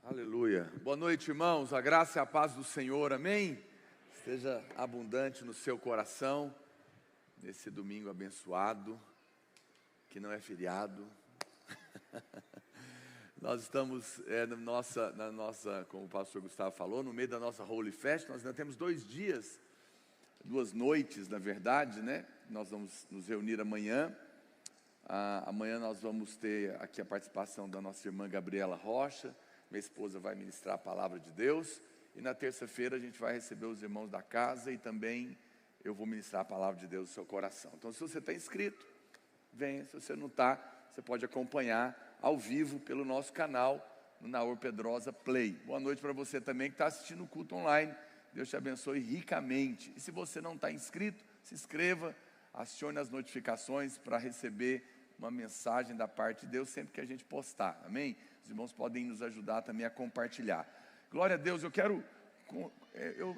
Aleluia. Boa noite, irmãos. A graça e a paz do Senhor, amém? Esteja abundante no seu coração, nesse domingo abençoado, que não é feriado. Nós estamos na nossa, como o pastor Gustavo falou, no meio da nossa Holy Fest. Nós ainda temos 2 dias, 2 noites, na verdade, né? Nós vamos nos reunir amanhã. Amanhã nós vamos ter aqui a participação da nossa irmã Gabriela Rocha. Minha esposa vai ministrar a palavra de Deus. E na terça-feira a gente vai receber os irmãos da casa e também eu vou ministrar a palavra de Deus no seu coração. Então, se você está inscrito, venha. Se você não está, você pode acompanhar ao vivo pelo nosso canal, no Naor Pedrosa Play. Boa noite para você também que está assistindo o culto online. Deus te abençoe ricamente. E se você não está inscrito, se inscreva, acione as notificações para receber uma mensagem da parte de Deus sempre que a gente postar, amém? Os irmãos podem nos ajudar também a compartilhar. Glória a Deus.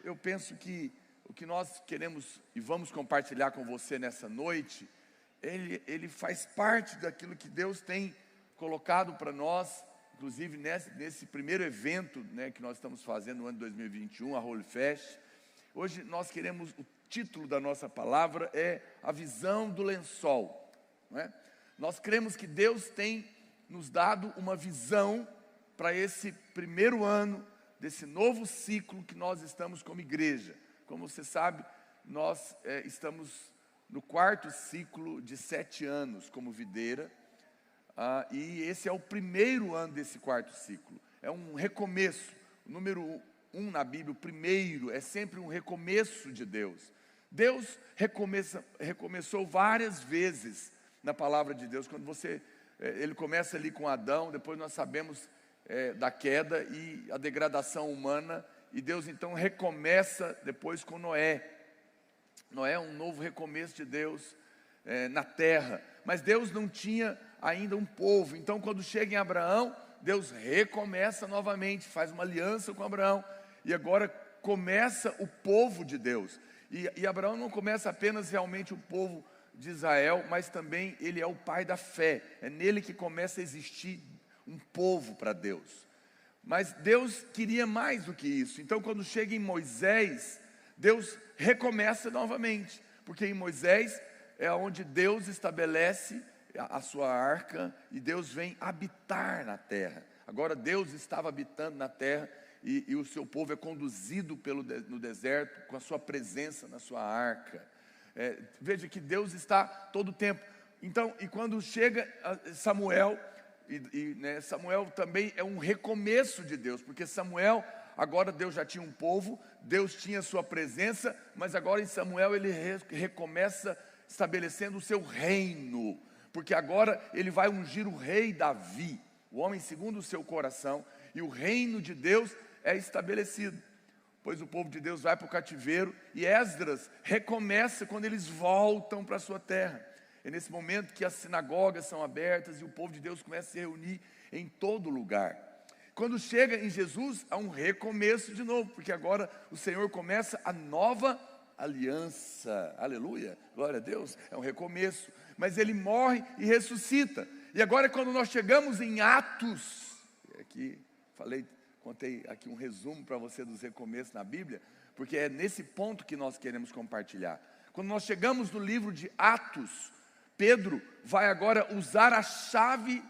Eu penso que o que nós queremos e vamos compartilhar com você nessa noite, ele faz parte daquilo que Deus tem colocado para nós, inclusive nesse primeiro evento, né, que nós estamos fazendo no ano de 2021, a Holy Fest. Hoje nós queremos, o título da nossa palavra é a visão do lençol, não é? Nós cremos que Deus tem nos dado uma visão para esse primeiro ano desse novo ciclo que nós estamos como igreja. Como você sabe, nós estamos no 4º ciclo de 7 anos como videira, e esse é o primeiro ano desse 4º ciclo. É um recomeço. O número 1 na Bíblia, o primeiro, é sempre um recomeço de Deus. Deus recomeçou várias vezes na palavra de Deus. Quando ele começa ali com Adão, depois nós sabemos da queda e a degradação humana, e Deus então recomeça depois com Noé. Noé é um novo recomeço de Deus na terra, mas Deus não tinha ainda um povo. Então quando chega em Abraão, Deus recomeça novamente, faz uma aliança com Abraão, e agora começa o povo de Deus. E Abraão não começa apenas realmente o povo de Israel, mas também ele é o pai da fé. É nele que começa a existir um povo para Deus. Mas Deus queria mais do que isso. Então quando chega em Moisés, Deus recomeça novamente, porque em Moisés é onde Deus estabelece a sua arca e Deus vem habitar na terra. Agora Deus estava habitando na terra e o seu povo é conduzido no deserto com a sua presença na sua arca. Veja que Deus está todo o tempo. Então, e quando chega Samuel, Samuel também é um recomeço de Deus, porque Samuel, agora Deus já tinha um povo, Deus tinha sua presença, mas agora em Samuel ele recomeça estabelecendo o seu reino, porque agora ele vai ungir o rei Davi, o homem segundo o seu coração, e o reino de Deus é estabelecido. Pois o povo de Deus vai para o cativeiro e Esdras recomeça quando eles voltam para a sua terra. É nesse momento que as sinagogas são abertas e o povo de Deus começa a se reunir em todo lugar. Quando chega em Jesus, há um recomeço de novo, porque agora o Senhor começa a nova aliança. Aleluia, glória a Deus, é um recomeço. Mas ele morre e ressuscita. E agora quando nós chegamos em Atos, aqui contei aqui um resumo para você dos recomeços na Bíblia, porque é nesse ponto que nós queremos compartilhar. Quando nós chegamos no livro de Atos, Pedro vai agora usar a chave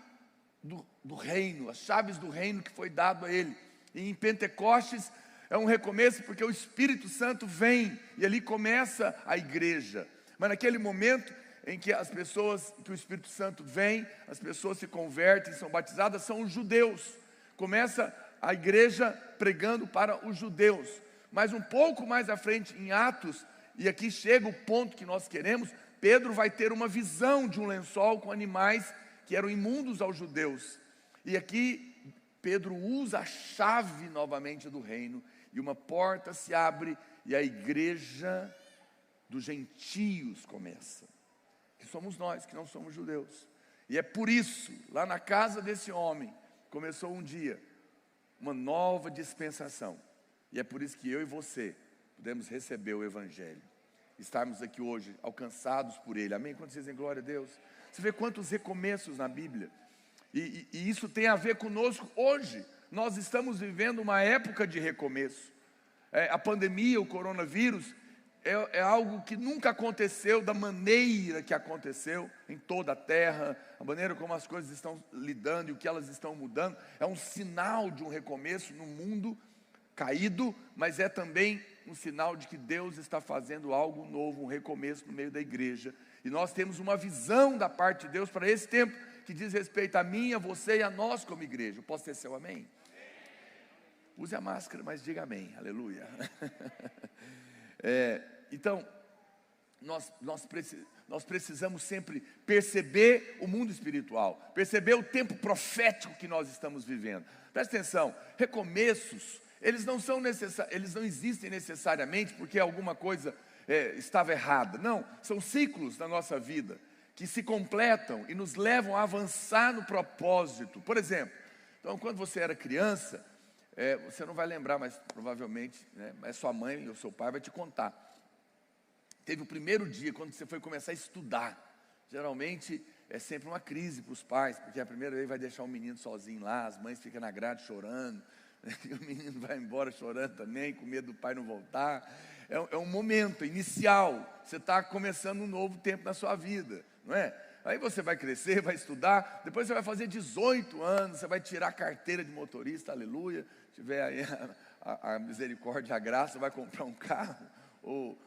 do reino, as chaves do reino que foi dado a ele. E em Pentecostes é um recomeço porque o Espírito Santo vem e ali começa a igreja. Mas naquele momento em que que o Espírito Santo vem, as pessoas se convertem, são batizadas, são os judeus. Começa a igreja pregando para os judeus. Mas um pouco mais à frente em Atos, e aqui chega o ponto que nós queremos, Pedro vai ter uma visão de um lençol com animais que eram imundos aos judeus. E aqui Pedro usa a chave novamente do reino, e uma porta se abre, e a igreja dos gentios começa. Que somos nós, que não somos judeus. E é por isso, lá na casa desse homem, começou um dia uma nova dispensação, e é por isso que eu e você podemos receber o Evangelho, estarmos aqui hoje alcançados por Ele, amém? Quando vocês dizem glória a Deus, você vê quantos recomeços na Bíblia, e isso tem a ver conosco hoje, nós estamos vivendo uma época de recomeço. A pandemia, o coronavírus, é algo que nunca aconteceu da maneira que aconteceu em toda a terra, a maneira como as coisas estão lidando e o que elas estão mudando, é um sinal de um recomeço no mundo caído, mas é também um sinal de que Deus está fazendo algo novo, um recomeço no meio da igreja. E nós temos uma visão da parte de Deus para esse tempo, que diz respeito a mim, a você e a nós como igreja. Eu posso ter seu amém? Use a máscara, mas diga amém, aleluia. Então, nós precisamos sempre perceber o mundo espiritual, perceber o tempo profético que nós estamos vivendo. Presta atenção, recomeços, eles não existem necessariamente porque alguma coisa estava errada. Não, são ciclos na nossa vida que se completam e nos levam a avançar no propósito. Por exemplo, então quando você era criança, você não vai lembrar, mas provavelmente, né, mas sua mãe ou seu pai vai te contar. Teve o primeiro dia, quando você foi começar a estudar. Geralmente é sempre uma crise para os pais, porque a primeira vez vai deixar o menino sozinho lá, as mães ficam na grade chorando, e o menino vai embora chorando também, com medo do pai não voltar. É um momento inicial, você está começando um novo tempo na sua vida, não é? Aí você vai crescer, vai estudar, depois você vai fazer 18 anos, você vai tirar a carteira de motorista, aleluia, tiver aí a misericórdia, a graça, vai comprar um carro, ou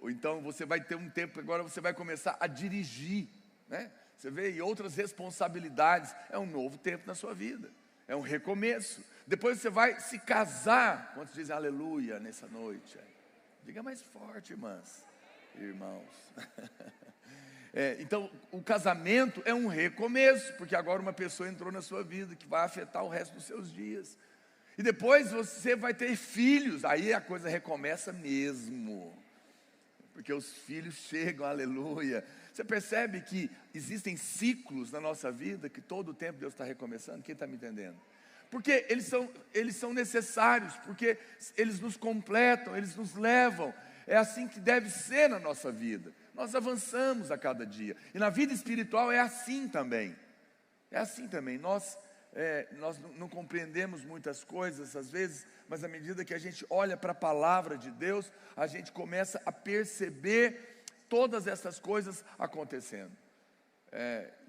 então você vai ter um tempo, agora você vai começar a dirigir, né? Você vê, e outras responsabilidades, é um novo tempo na sua vida, é um recomeço. Depois você vai se casar, quantos dizem aleluia nessa noite? Diga mais forte, irmãs, irmãos. Então, o casamento é um recomeço, porque agora uma pessoa entrou na sua vida que vai afetar o resto dos seus dias. E depois você vai ter filhos, aí a coisa recomeça mesmo, porque os filhos chegam, aleluia. Você percebe que existem ciclos na nossa vida, que todo o tempo Deus está recomeçando? Quem está me entendendo? Porque eles são necessários, porque eles nos completam, eles nos levam. É assim que deve ser na nossa vida. Nós avançamos a cada dia. E na vida espiritual é assim também. É assim também. Nós não compreendemos muitas coisas às vezes, mas à medida que a gente olha para a palavra de Deus, a gente começa a perceber todas essas coisas acontecendo.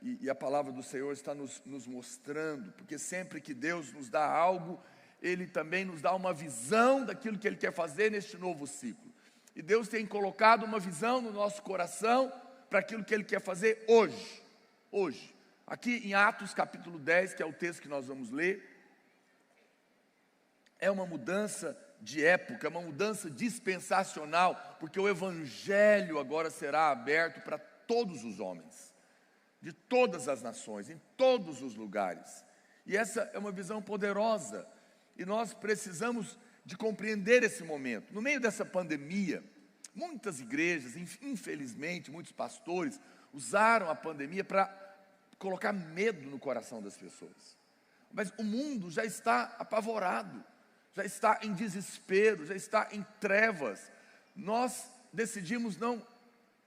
E a palavra do Senhor está nos mostrando, porque sempre que Deus nos dá algo, Ele também nos dá uma visão daquilo que Ele quer fazer neste novo ciclo. E Deus tem colocado uma visão no nosso coração para aquilo que Ele quer fazer hoje. Aqui em Atos capítulo 10, que é o texto que nós vamos ler, é uma mudança de época, é uma mudança dispensacional, porque o Evangelho agora será aberto para todos os homens, de todas as nações, em todos os lugares. E essa é uma visão poderosa, e nós precisamos de compreender esse momento. No meio dessa pandemia, muitas igrejas, infelizmente, muitos pastores, usaram a pandemia para colocar medo no coração das pessoas. Mas o mundo já está apavorado, já está em desespero, já está em trevas. Nós decidimos não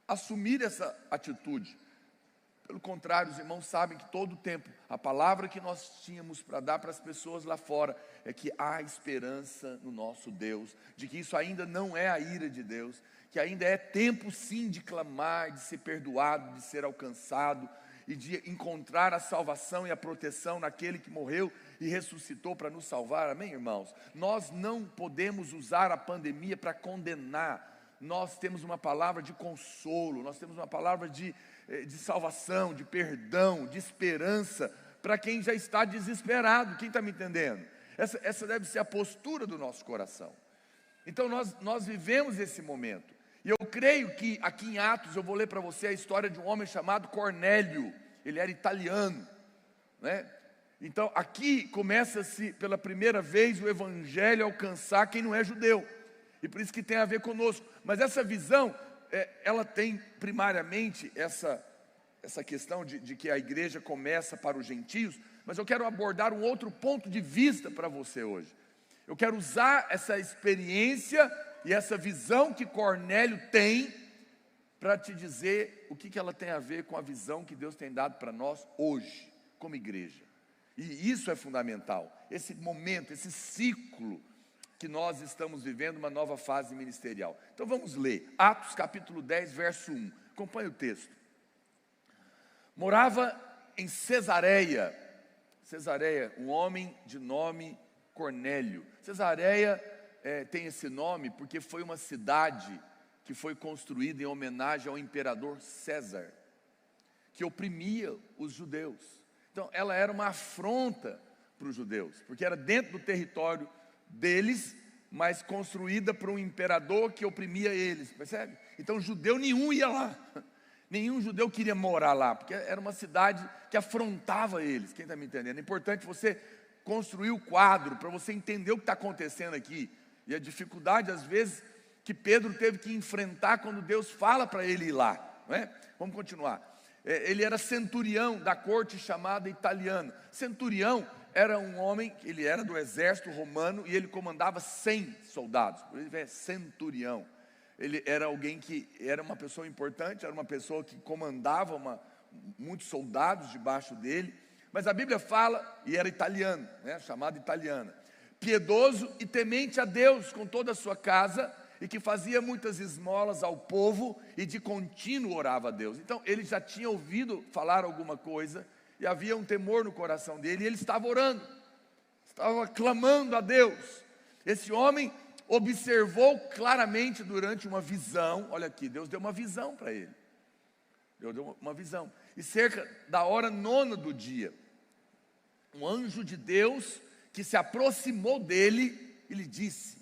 assumir essa atitude. Pelo contrário, os irmãos sabem que todo o tempo, a palavra que nós tínhamos para dar para as pessoas lá fora, é que há esperança no nosso Deus, de que isso ainda não é a ira de Deus, que ainda é tempo sim de clamar, de ser perdoado, de ser alcançado, e de encontrar a salvação e a proteção naquele que morreu e ressuscitou para nos salvar, amém, irmãos? Nós não podemos usar a pandemia para condenar, nós temos uma palavra de consolo, nós temos uma palavra de salvação, de perdão, de esperança, para quem já está desesperado. Quem está me entendendo? Essa deve ser a postura do nosso coração. Então nós vivemos esse momento, e eu creio que aqui em Atos, eu vou ler para você a história de um homem chamado Cornélio. Ele era italiano, né? Então aqui começa-se pela primeira vez o Evangelho a alcançar quem não é judeu, e por isso que tem a ver conosco. Mas essa visão, ela tem primariamente essa questão de que a igreja começa para os gentios, mas eu quero abordar um outro ponto de vista para você hoje. Eu quero usar essa experiência e essa visão que Cornélio tem para te dizer o que ela tem a ver com a visão que Deus tem dado para nós hoje, como igreja. E isso é fundamental. esse momento, esse ciclo que nós estamos vivendo, uma nova fase ministerial. Então vamos ler, Atos capítulo 10, verso 1, acompanhe o texto. Morava em Cesareia, um homem de nome Cornélio. Cesareia tem esse nome porque foi uma cidade que foi construída em homenagem ao imperador César, que oprimia os judeus. Então ela era uma afronta para os judeus, porque era dentro do território deles, mas construída por um imperador que oprimia eles, percebe? Então judeu nenhum ia lá, nenhum judeu queria morar lá, porque era uma cidade que afrontava eles. Quem está me entendendo? É importante você construir o quadro, para você entender o que está acontecendo aqui, e a dificuldade às vezes que Pedro teve que enfrentar quando Deus fala para ele ir lá, não é? Vamos continuar. Ele era centurião da corte chamada italiana. Centurião era um homem, ele era do exército romano e ele comandava 100 soldados, por isso é centurião. Ele era alguém que era uma pessoa importante, era uma pessoa que comandava muitos soldados debaixo dele, mas a Bíblia fala, e era italiano, né, chamado italiana, piedoso e temente a Deus com toda a sua casa, e que fazia muitas esmolas ao povo e de contínuo orava a Deus. Então ele já tinha ouvido falar alguma coisa e havia um temor no coração dele, e ele estava orando, estava clamando a Deus. Esse homem observou claramente durante uma visão, olha aqui, Deus deu uma visão para ele, Deus deu uma visão, e cerca da hora 9ª do dia, um anjo de Deus que se aproximou dele e lhe disse: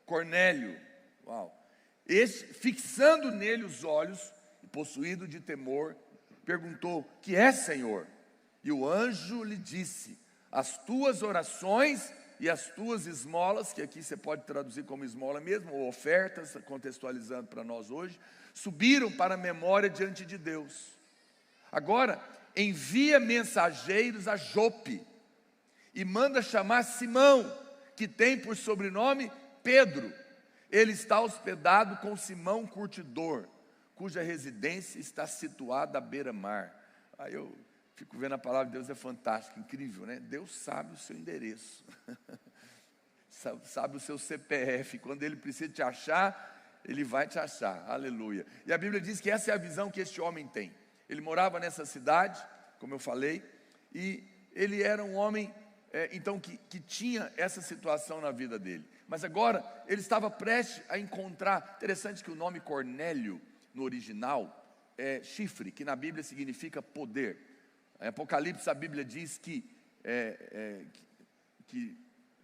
Cornélio. Uau. Este, fixando nele os olhos, possuído de temor, perguntou: que é, Senhor? E o anjo lhe disse: as tuas orações e as tuas esmolas, que aqui você pode traduzir como esmola mesmo, ou ofertas, contextualizando para nós hoje, subiram para a memória diante de Deus. Agora, envia mensageiros a Jope, e manda chamar Simão, que tem por sobrenome Pedro. Ele está hospedado com Simão Curtidor, cuja residência está situada à beira-mar. Aí eu fico vendo a palavra de Deus, é fantástico, incrível, né? Deus sabe o seu endereço, sabe o seu CPF, quando Ele precisa te achar, Ele vai te achar, aleluia. E a Bíblia diz que essa é a visão que este homem tem. Ele morava nessa cidade, como eu falei, e ele era um homem, então, que tinha essa situação na vida dele. Mas agora, ele estava prestes a encontrar, interessante que o nome Cornélio, no original, é chifre, que na Bíblia significa poder. Em Apocalipse a Bíblia diz que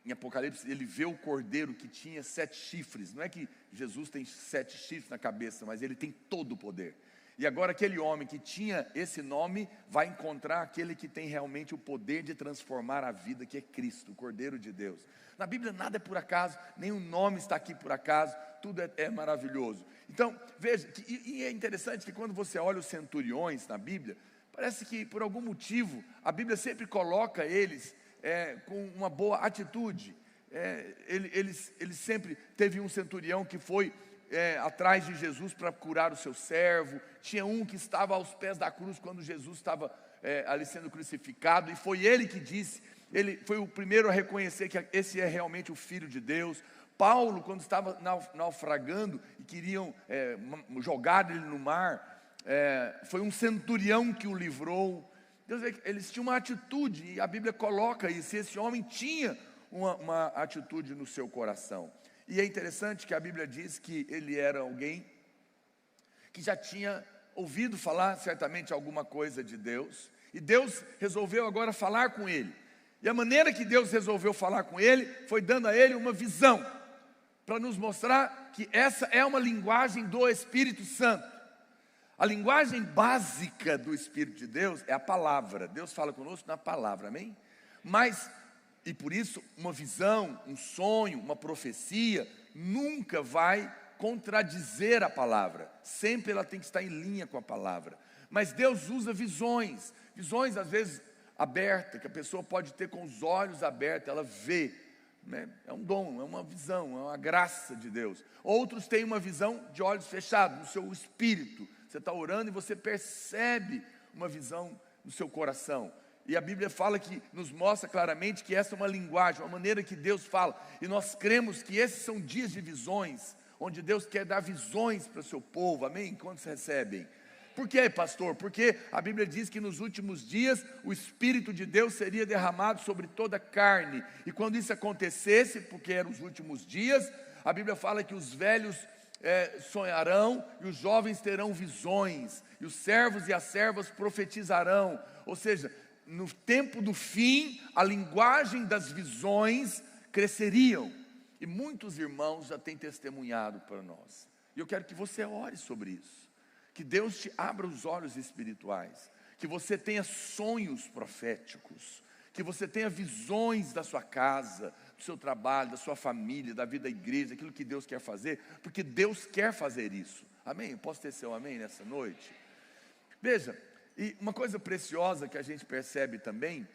em Apocalipse ele vê o cordeiro que tinha 7 chifres. Não é que Jesus tem 7 chifres na cabeça, mas ele tem todo o poder. E agora aquele homem que tinha esse nome vai encontrar aquele que tem realmente o poder de transformar a vida, que é Cristo, o Cordeiro de Deus. Na Bíblia nada é por acaso, nenhum nome está aqui por acaso, tudo é maravilhoso. Então, veja, e é interessante que quando você olha os centuriões na Bíblia, parece que por algum motivo a Bíblia sempre coloca eles com uma boa atitude. Eles sempre teve um centurião que foi atrás de Jesus para curar o seu servo. Tinha um que estava aos pés da cruz quando Jesus estava ali sendo crucificado, e foi ele que disse, ele foi o primeiro a reconhecer que esse é realmente o Filho de Deus. Paulo, quando estava naufragando e queriam jogar ele no mar, foi um centurião que o livrou. Deus, eles tinham uma atitude, e a Bíblia coloca isso. Esse homem tinha uma atitude no seu coração. E é interessante que a Bíblia diz que ele era alguém que já tinha ouvido falar certamente alguma coisa de Deus, e Deus resolveu agora falar com ele. E a maneira que Deus resolveu falar com ele foi dando a ele uma visão, para nos mostrar que essa é uma linguagem do Espírito Santo. A linguagem básica do Espírito de Deus é a palavra. Deus fala conosco na palavra, amém? Mas, e por isso, uma visão, um sonho, uma profecia, nunca vai contradizer a palavra. Sempre ela tem que estar em linha com a palavra. Mas Deus usa visões às vezes abertas, que a pessoa pode ter com os olhos abertos, ela vê, né? É um dom, é uma visão, é uma graça de Deus. Outros têm uma visão de olhos fechados, no seu espírito. Você está orando e você percebe uma visão no seu coração. E a Bíblia fala que, nos mostra claramente que essa é uma linguagem, uma maneira que Deus fala. E nós cremos que esses são dias de visões, onde Deus quer dar visões para o seu povo, amém? Quantos recebem? Por quê, pastor? Porque a Bíblia diz que nos últimos dias o Espírito de Deus seria derramado sobre toda a carne. E quando isso acontecesse, porque eram os últimos dias, a Bíblia fala que os velhos sonharão e os jovens terão visões, e os servos e as servas profetizarão. Ou seja, no tempo do fim, a linguagem das visões cresceriam. E muitos irmãos já têm testemunhado para nós. E eu quero que você ore sobre isso. Que Deus te abra os olhos espirituais. Que você tenha sonhos proféticos. Que você tenha visões da sua casa, do seu trabalho, da sua família, da vida da igreja, daquilo que Deus quer fazer. Porque Deus quer fazer isso. Amém? Posso ter seu amém nessa noite? Veja, e uma coisa preciosa que a gente percebe também,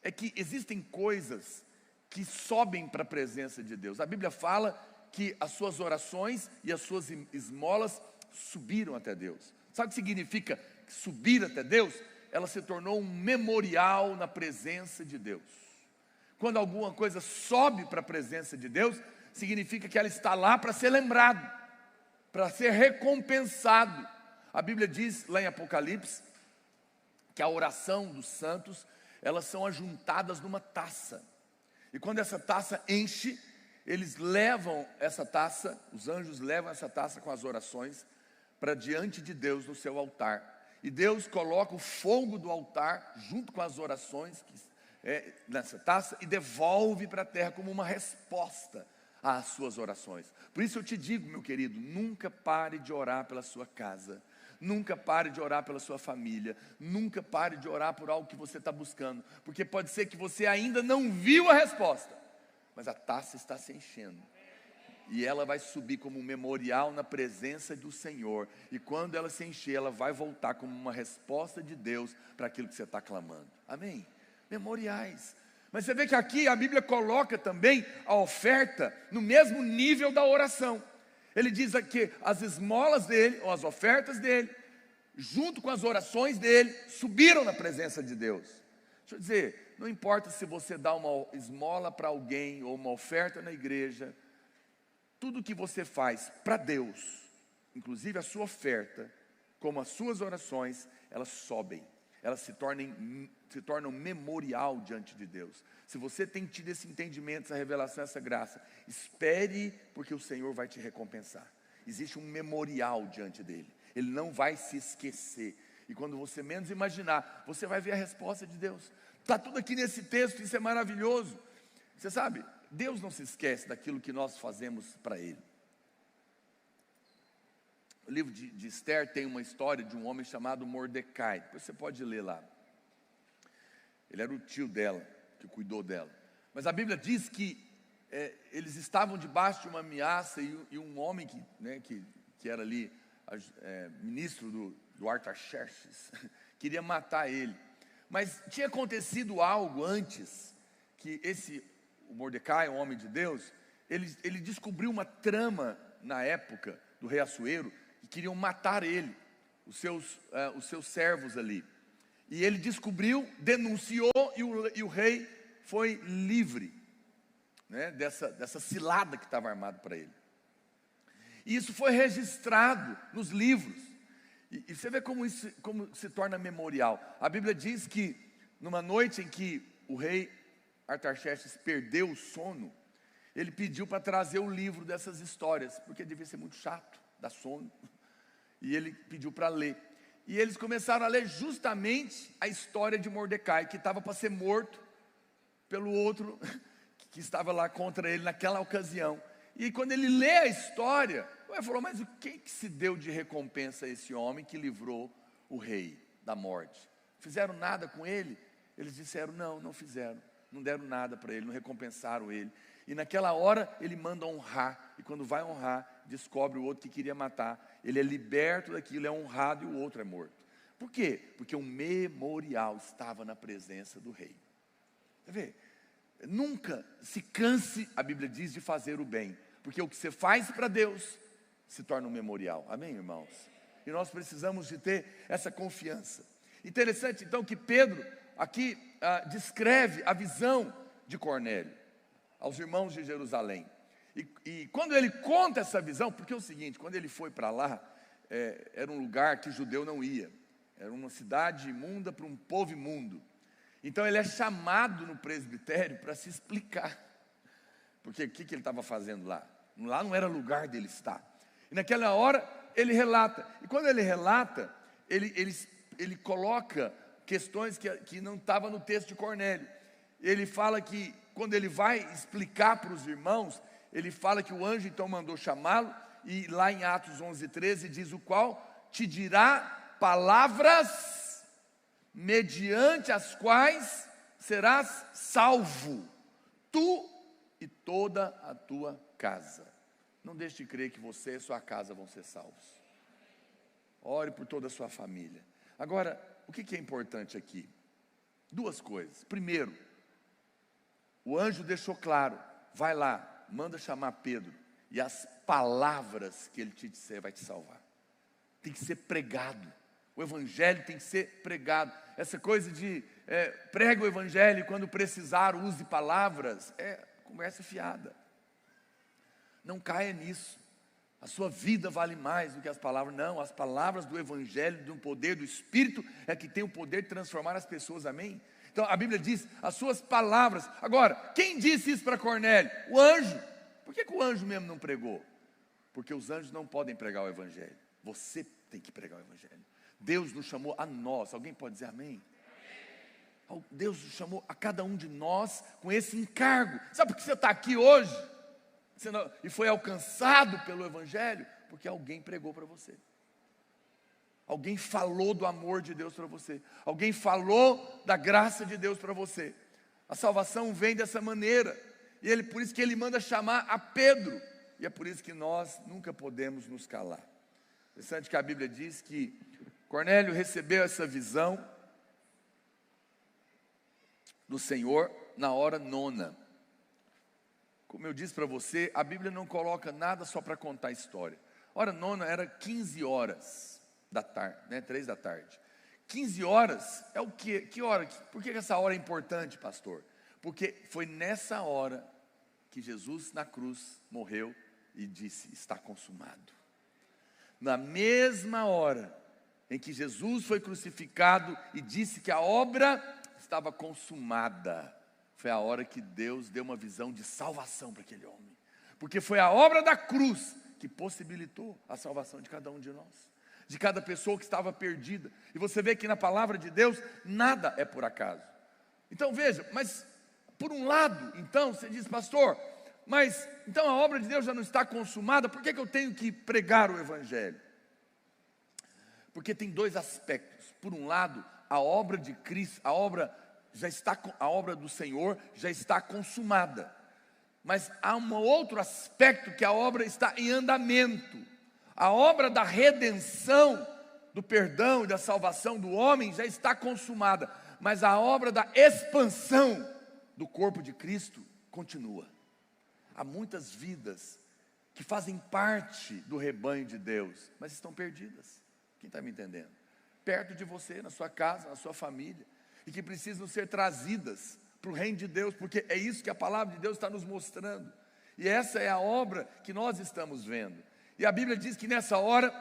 é que existem coisas que sobem para a presença de Deus. A Bíblia fala que as suas orações e as suas esmolas subiram até Deus. Sabe o que significa subir até Deus? Ela se tornou um memorial na presença de Deus. Quando alguma coisa sobe para a presença de Deus, significa que ela está lá para ser lembrado, para ser recompensado. A Bíblia diz lá em Apocalipse que a oração dos santos, elas são ajuntadas numa taça. E quando essa taça enche, eles levam essa taça, os anjos levam essa taça com as orações para diante de Deus no seu altar. E Deus coloca o fogo do altar junto com as orações nessa taça e devolve para a terra como uma resposta às suas orações. Por isso eu te digo, meu querido, nunca pare de orar pela sua casa. Nunca pare de orar pela sua família. Nunca pare de orar por algo que você está buscando. Porque pode ser que você ainda não viu a resposta, mas a taça está se enchendo. E ela vai subir como um memorial na presença do Senhor. E quando ela se encher, ela vai voltar como uma resposta de Deus para aquilo que você está clamando. Amém? Memoriais. Mas você vê que aqui a Bíblia coloca também a oferta no mesmo nível da oração. Ele diz aqui, as esmolas dele, ou as ofertas dele, junto com as orações dele, subiram na presença de Deus. Deixa eu dizer, não importa se você dá uma esmola para alguém, ou uma oferta na igreja, tudo que você faz para Deus, inclusive a sua oferta, como as suas orações, elas sobem, elas se tornam memorial diante de Deus. Se você tem tido esse entendimento, essa revelação, essa graça, espere, porque o Senhor vai te recompensar. Existe um memorial diante dele, ele não vai se esquecer. E quando você menos imaginar, você vai ver a resposta de Deus. Está tudo aqui nesse texto, isso é maravilhoso. Você sabe, Deus não se esquece daquilo que nós fazemos para Ele. O livro de Esther tem uma história de um homem chamado Mordecai. Depois você pode ler lá. Ele era o tio dela, que cuidou dela. Mas a Bíblia diz que eles estavam debaixo de uma ameaça e um homem que era ali ministro do Artaxerxes queria matar ele. Mas tinha acontecido algo antes, que o Mordecai, um homem de Deus, ele descobriu uma trama na época do rei Assuero, que queriam matar ele, os seus servos ali. E ele descobriu, denunciou e o rei foi livre, né, dessa cilada que estava armado para ele. E isso foi registrado nos livros. E você vê como se torna memorial. A Bíblia diz que numa noite em que o rei Artaxerxes perdeu o sono, ele pediu para trazer o livro dessas histórias, porque devia ser muito chato, dar sono. E ele pediu para ler. E eles começaram a ler justamente a história de Mordecai, que estava para ser morto pelo outro que estava lá contra ele naquela ocasião. E quando ele lê a história, ele falou, mas o que se deu de recompensa a esse homem que livrou o rei da morte? Fizeram nada com ele? Eles disseram, não fizeram. Não deram nada para ele, não recompensaram ele. E naquela hora ele manda honrar. E quando vai honrar, descobre o outro que queria matar. Ele é liberto daquilo, é honrado e o outro é morto. Por quê? Porque um memorial estava na presença do rei. Quer ver? Nunca se canse, a Bíblia diz, de fazer o bem. Porque o que você faz para Deus se torna um memorial. Amém, irmãos? E nós precisamos de ter essa confiança. Interessante então que Pedro aqui descreve a visão de Cornélio aos irmãos de Jerusalém. E quando ele conta essa visão, porque é o seguinte, quando ele foi para lá, era um lugar que judeu não ia, era uma cidade imunda para um povo imundo. Então ele é chamado no presbitério para se explicar, porque o que ele estava fazendo lá? Lá não era lugar dele estar. E naquela hora ele relata, e quando ele relata, ele coloca questões que não estavam no texto de Cornélio. Ele fala que quando ele vai explicar para os irmãos, ele fala que o anjo então mandou chamá-lo, e lá em Atos 11:13 diz: o qual te dirá palavras mediante as quais serás salvo, tu e toda a tua casa. Não deixe de crer que você e sua casa vão ser salvos. Ore por toda a sua família. Agora, o que é importante aqui? Duas coisas. Primeiro, o anjo deixou claro: vai lá, manda chamar Pedro, e as palavras que ele te disser vai te salvar. Tem que ser pregado. O evangelho tem que ser pregado. Essa coisa de prega o evangelho e quando precisar use palavras, é conversa fiada. Não caia nisso. A sua vida vale mais do que as palavras. Não, as palavras do evangelho, do poder do Espírito, é que tem o poder de transformar as pessoas, amém? Então a Bíblia diz, as suas palavras. Agora, quem disse isso para Cornélio? O anjo. Por que o anjo mesmo não pregou? Porque os anjos não podem pregar o evangelho. Você tem que pregar o evangelho. Deus nos chamou a nós. Alguém pode dizer amém? Deus nos chamou a cada um de nós com esse encargo. Sabe por que você está aqui hoje? E foi alcançado pelo evangelho? Porque alguém pregou para você. Alguém falou do amor de Deus para você. Alguém falou da graça de Deus para você. A salvação vem dessa maneira. E por isso que ele manda chamar a Pedro. E é por isso que nós nunca podemos nos calar. Interessante que a Bíblia diz que Cornélio recebeu essa visão do Senhor na hora nona. Como eu disse para você, a Bíblia não coloca nada só para contar a história. Hora nona era 15 horas da tarde, 3 da tarde. 15 horas é o quê? Que hora? Por que essa hora é importante, pastor? Porque foi nessa hora que Jesus na cruz morreu e disse: está consumado. Na mesma hora em que Jesus foi crucificado e disse que a obra estava consumada, foi a hora que Deus deu uma visão de salvação para aquele homem. Porque foi a obra da cruz que possibilitou a salvação de cada um de nós, de cada pessoa que estava perdida. E você vê que na palavra de Deus nada é por acaso. Então veja, mas por um lado, então você diz: pastor, mas então a obra de Deus já não está consumada, por que eu tenho que pregar o evangelho? Porque tem dois aspectos. Por um lado, a obra de Cristo, a obra do Senhor já está consumada. Mas há um outro aspecto, que a obra está em andamento. A obra da redenção, do perdão e da salvação do homem já está consumada. Mas a obra da expansão do corpo de Cristo continua. Há muitas vidas que fazem parte do rebanho de Deus, mas estão perdidas. Quem está me entendendo? Perto de você, na sua casa, na sua família, e que precisam ser trazidas para o reino de Deus, porque é isso que a palavra de Deus está nos mostrando, e essa é a obra que nós estamos vendo. E a Bíblia diz que nessa hora,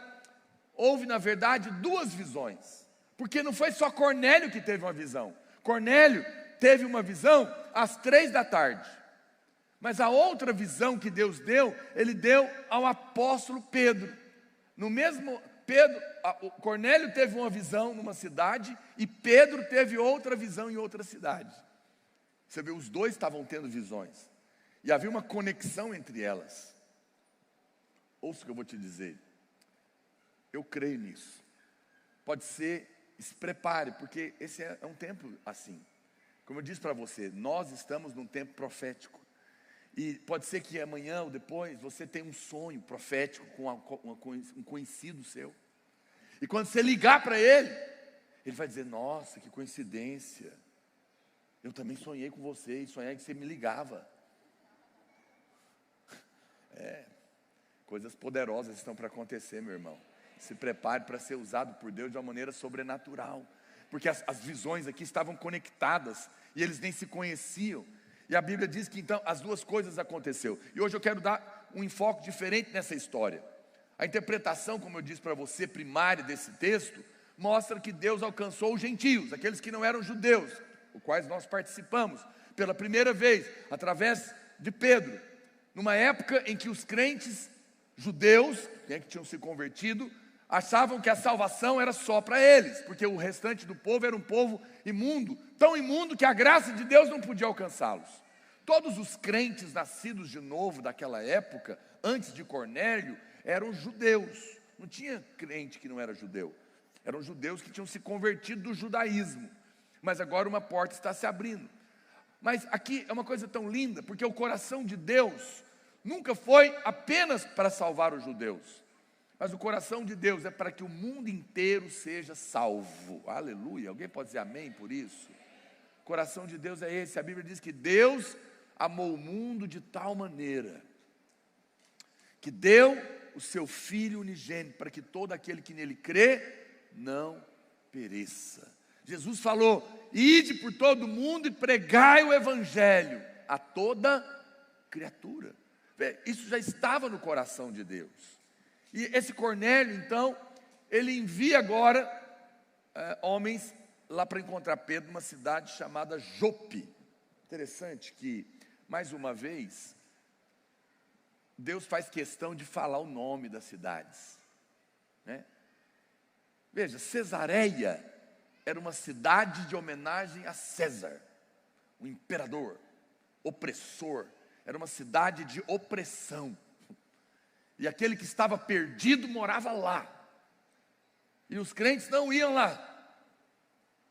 houve na verdade duas visões, porque não foi só Cornélio que teve uma visão. Cornélio teve uma visão às 3 da tarde, mas a outra visão que Deus deu, Ele deu ao apóstolo Pedro. No mesmo Cornélio teve uma visão numa cidade, e Pedro teve outra visão em outra cidade. Você vê, os dois estavam tendo visões, e havia uma conexão entre elas. Ouça o que eu vou te dizer, eu creio nisso. Pode ser, se prepare, porque esse é um tempo assim. Como eu disse para você, nós estamos num tempo profético. E pode ser que amanhã ou depois você tenha um sonho profético com um conhecido seu. E quando você ligar para ele, ele vai dizer: nossa, que coincidência. Eu também sonhei com você e sonhei que você me ligava. Coisas poderosas estão para acontecer, meu irmão. Se prepare para ser usado por Deus de uma maneira sobrenatural. porque as visões aqui estavam conectadas, e eles nem se conheciam. E a Bíblia diz que então as duas coisas aconteceram. E hoje eu quero dar um enfoque diferente nessa história. A interpretação, como eu disse para você, primária desse texto, mostra que Deus alcançou os gentios, aqueles que não eram judeus, os quais nós participamos, pela primeira vez, através de Pedro, numa época em que os crentes judeus, que tinham se convertido, achavam que a salvação era só para eles, porque o restante do povo era um povo imundo, tão imundo que a graça de Deus não podia alcançá-los. Todos os crentes nascidos de novo daquela época, antes de Cornélio, eram judeus. Não tinha crente que não era judeu. Eram judeus que tinham se convertido do judaísmo. Mas agora uma porta está se abrindo. Mas aqui é uma coisa tão linda, porque o coração de Deus nunca foi apenas para salvar os judeus, mas o coração de Deus é para que o mundo inteiro seja salvo. Aleluia, alguém pode dizer amém por isso? O coração de Deus é esse. A Bíblia diz que Deus amou o mundo de tal maneira que deu o seu Filho unigênito, para que todo aquele que nele crê não pereça. Jesus falou: ide por todo o mundo e pregai o evangelho a toda criatura. Isso já estava no coração de Deus. E esse Cornélio, então, ele envia agora homens lá para encontrar Pedro numa cidade chamada Jope. Interessante que, mais uma vez, Deus faz questão de falar o nome das cidades, né? Veja, Cesareia era uma cidade de homenagem a César, o imperador, opressor. Era uma cidade de opressão. E aquele que estava perdido morava lá. E os crentes não iam lá.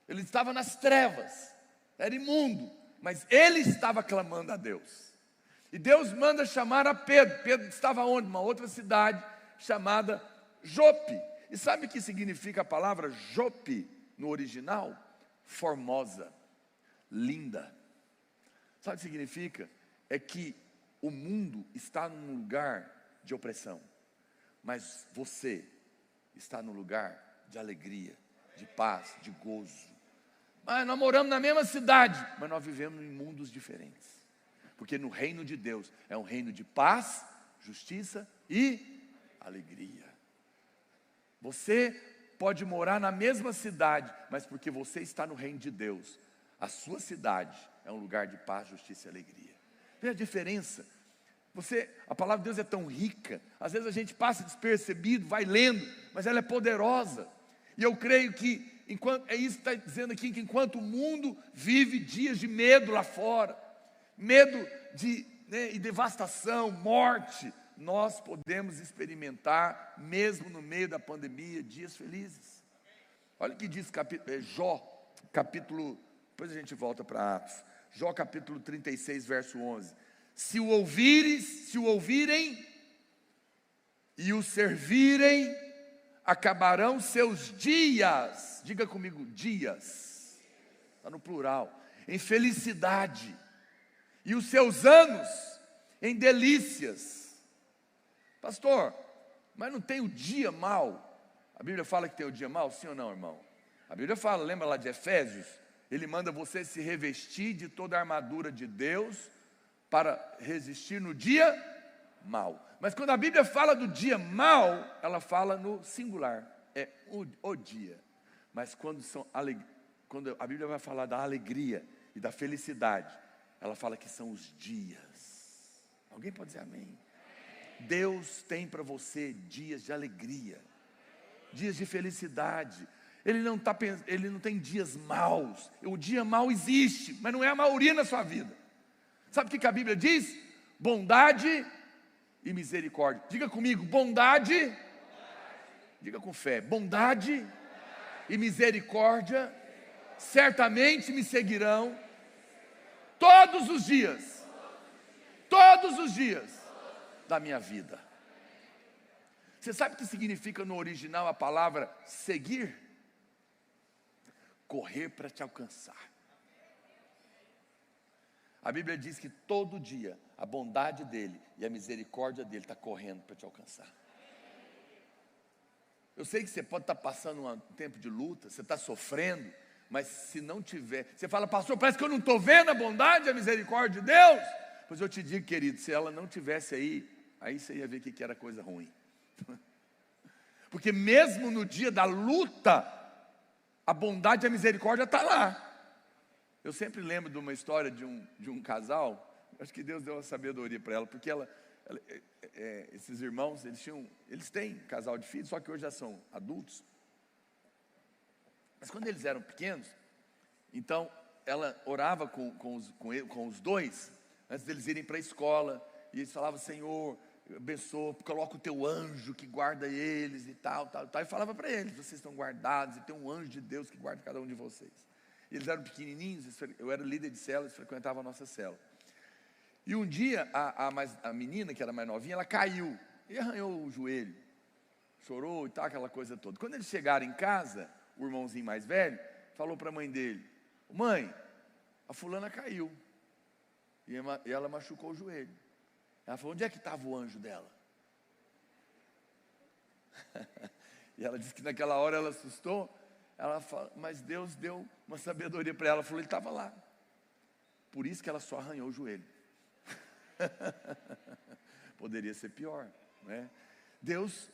Ele estava nas trevas, era imundo, mas ele estava clamando a Deus. E Deus manda chamar a Pedro. Pedro estava onde? Uma outra cidade chamada Jope. E sabe o que significa a palavra Jope no original? Formosa, linda. Sabe o que significa? É que o mundo está num lugar de opressão, mas você está num lugar de alegria, de paz, de gozo. Mas nós moramos na mesma cidade, mas nós vivemos em mundos diferentes. Porque no reino de Deus é um reino de paz, justiça e alegria. Você pode morar na mesma cidade, mas porque você está no reino de Deus, a sua cidade é um lugar de paz, justiça e alegria. Vê a diferença. A palavra de Deus é tão rica, às vezes a gente passa despercebido, vai lendo, mas ela é poderosa. E eu creio que, é isso que está dizendo aqui, que enquanto o mundo vive dias de medo lá fora, medo e devastação, morte, nós podemos experimentar, mesmo no meio da pandemia, dias felizes. Olha o que diz Jó, capítulo, depois a gente volta para Atos, Jó capítulo 36, verso 11. Se o ouvirem e o servirem, acabarão seus dias, diga comigo, dias, está no plural, em felicidade, e os seus anos em delícias. Pastor, mas não tem o dia mau? A Bíblia fala que tem o dia mau, sim ou não, irmão? A Bíblia fala, lembra lá de Efésios? Ele manda você se revestir de toda a armadura de Deus para resistir no dia mau. Mas quando a Bíblia fala do dia mau, ela fala no singular, é o dia. Mas quando a Bíblia vai falar da alegria e da felicidade, ela fala que são os dias. Alguém pode dizer amém? Deus tem para você dias de alegria, dias de felicidade. Ele não tem dias maus. O dia mau existe, mas não é a maioria na sua vida. Sabe o que a Bíblia diz? Bondade e misericórdia. Diga comigo, bondade. Diga com fé, bondade e misericórdia certamente me seguirão todos os dias da minha vida. Você sabe o que significa no original a palavra seguir? Correr para te alcançar. A Bíblia diz que todo dia a bondade dele e a misericórdia dele está correndo para te alcançar. Eu sei que você pode estar passando um tempo de luta, você está sofrendo, Mas se não tiver, você fala, pastor, parece que eu não estou vendo a bondade e a misericórdia de Deus. Pois eu te digo, querido, se ela não tivesse aí você ia ver que era coisa ruim. Porque mesmo no dia da luta, a bondade e a misericórdia está lá. Eu sempre lembro de uma história de um casal. Acho que Deus deu uma sabedoria para ela, porque esses irmãos, eles têm casal de filhos, só que hoje já são adultos. Mas quando eles eram pequenos, então ela orava com os dois, antes deles irem para a escola, e eles falavam, Senhor, abençoa, coloca o teu anjo que guarda eles e tal, e falava para eles, vocês estão guardados, e tem um anjo de Deus que guarda cada um de vocês. E eles eram pequenininhos, eu era líder de célula, eles frequentavam a nossa célula. E um dia, a menina, que era mais novinha, ela caiu, e arranhou o joelho, chorou e tal, aquela coisa toda. Quando eles chegaram em casa, o irmãozinho mais velho, falou para a mãe dele, mãe, a fulana caiu, e ela machucou o joelho. Ela falou, onde é que estava o anjo dela? E ela disse que naquela hora ela assustou. Ela fala, mas Deus deu uma sabedoria para ela. Ela falou, ele estava lá. Por isso que ela só arranhou o joelho. Poderia ser pior, né? Deus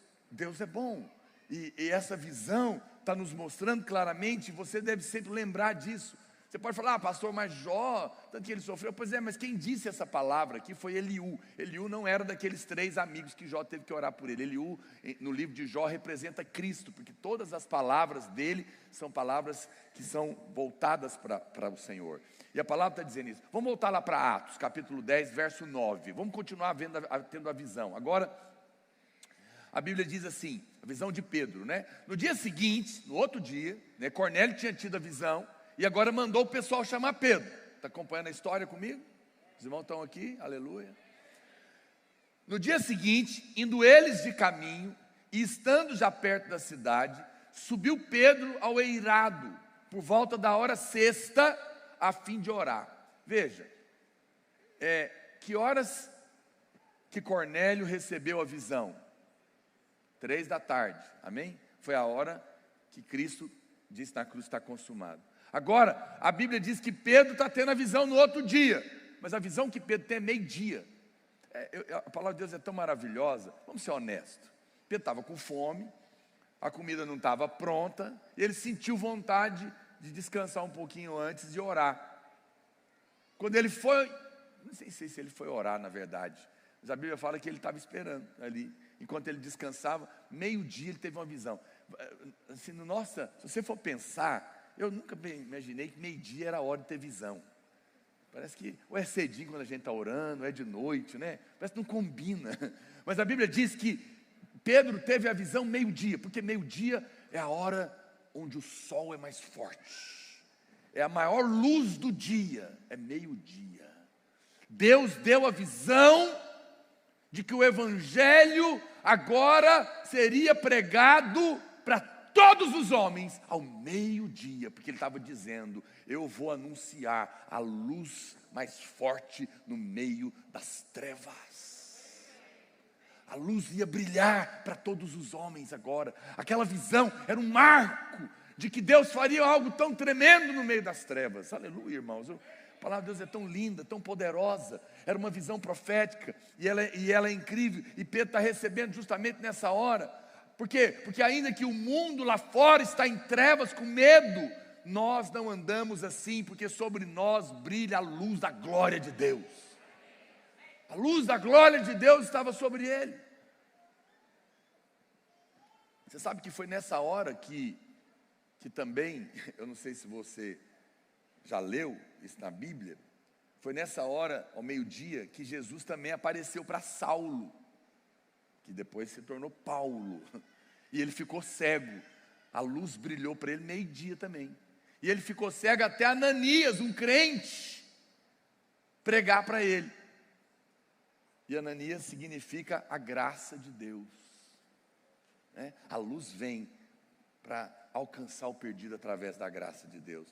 é bom. E essa visão está nos mostrando claramente. Você deve sempre lembrar disso. Você pode falar, pastor, mas Jó, tanto que ele sofreu. Pois é, mas quem disse essa palavra aqui foi Eliú. Eliú não era daqueles 3 amigos que Jó teve que orar por ele. Eliú, no livro de Jó, representa Cristo, porque todas as palavras dele são palavras que são voltadas para o Senhor. E a palavra está dizendo isso. Vamos voltar lá para Atos, capítulo 10, verso 9. Vamos continuar tendo a visão. Agora, a Bíblia diz assim, a visão de Pedro, né? No dia seguinte, no outro dia, né, Cornélio tinha tido a visão, e agora mandou o pessoal chamar Pedro. Está acompanhando a história comigo? Os irmãos estão aqui, aleluia. No dia seguinte, indo eles de caminho, e estando já perto da cidade, subiu Pedro ao eirado, por volta da hora 6ª, a fim de orar. Veja, que horas que Cornélio recebeu a visão? 3 da tarde, amém? Foi a hora que Cristo disse na cruz está consumado. Agora, a Bíblia diz que Pedro está tendo a visão no outro dia, mas a visão que Pedro tem é meio-dia. A palavra de Deus é tão maravilhosa, vamos ser honestos. Pedro estava com fome, a comida não estava pronta, e ele sentiu vontade de descansar um pouquinho antes de orar. Quando ele foi, não sei se ele foi orar na verdade, mas a Bíblia fala que ele estava esperando ali, enquanto ele descansava, meio-dia ele teve uma visão. Assim, nossa, se você for pensar, eu nunca imaginei que meio-dia era a hora de ter visão. Parece que ou é cedinho quando a gente está orando, ou é de noite, né? Parece que não combina. Mas a Bíblia diz que Pedro teve a visão meio-dia, porque meio-dia é a hora onde o sol é mais forte. É a maior luz do dia, é meio-dia. Deus deu a visão de que o Evangelho agora seria pregado para todos os homens ao meio-dia, porque ele estava dizendo, eu vou anunciar a luz mais forte no meio das trevas. A luz ia brilhar para todos os homens agora. Aquela visão era um marco de que Deus faria algo tão tremendo no meio das trevas. Aleluia, irmãos. A palavra de Deus é tão linda, tão poderosa. Era uma visão profética e ela é incrível. E Pedro está recebendo justamente nessa hora. Por quê? Porque ainda que o mundo lá fora está em trevas com medo, nós não andamos assim, porque sobre nós brilha a luz da glória de Deus. A luz da glória de Deus estava sobre ele. Você sabe que foi nessa hora que também, eu não sei se você já leu isso na Bíblia, foi nessa hora, ao meio-dia, que Jesus também apareceu para Saulo, que depois se tornou Paulo, e ele ficou cego. A luz brilhou para ele meio-dia também, e ele ficou cego até Ananias, um crente, pregar para ele. E Ananias significa a graça de Deus, né? A luz vem para alcançar o perdido através da graça de Deus.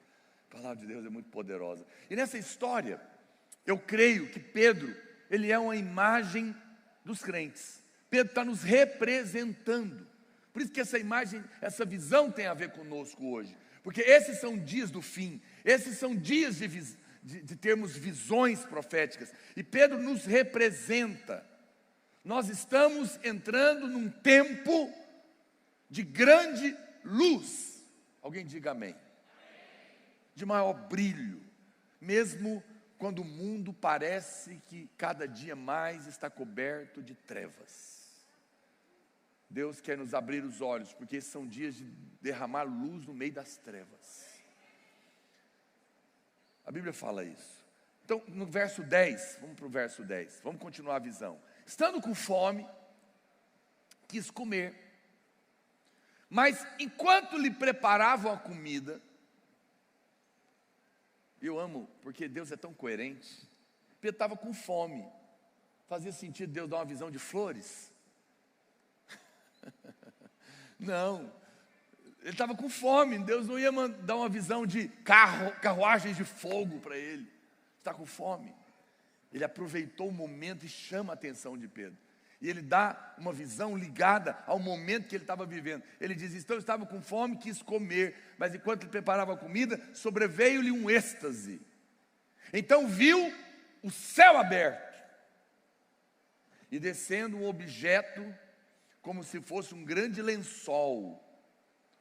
A palavra de Deus é muito poderosa. E nessa história, eu creio que Pedro, ele é uma imagem dos crentes. Pedro está nos representando. Por isso que essa imagem, essa visão tem a ver conosco hoje. Porque esses são dias do fim, esses são dias de termos visões proféticas. E Pedro nos representa. Nós estamos entrando num tempo de grande luz. Alguém diga amém. De maior brilho, mesmo quando o mundo parece que cada dia mais está coberto de trevas. Deus quer nos abrir os olhos, porque esses são dias de derramar luz no meio das trevas. A Bíblia fala isso. Então, no verso 10, vamos para o verso 10, vamos continuar a visão. Estando com fome, quis comer, mas enquanto lhe preparavam a comida, eu amo, porque Deus é tão coerente. Pedro estava com fome, fazia sentido Deus dar uma visão de flores? Não, ele estava com fome, Deus não ia dar uma visão de carruagens de fogo para ele. Está com fome. Ele aproveitou o momento e chama a atenção de Pedro. E ele dá uma visão ligada ao momento que ele estava vivendo. Ele diz, então eu estava com fome, quis comer, mas enquanto ele preparava a comida, sobreveio-lhe um êxtase. Então viu o céu aberto, e descendo um objeto, como se fosse um grande lençol,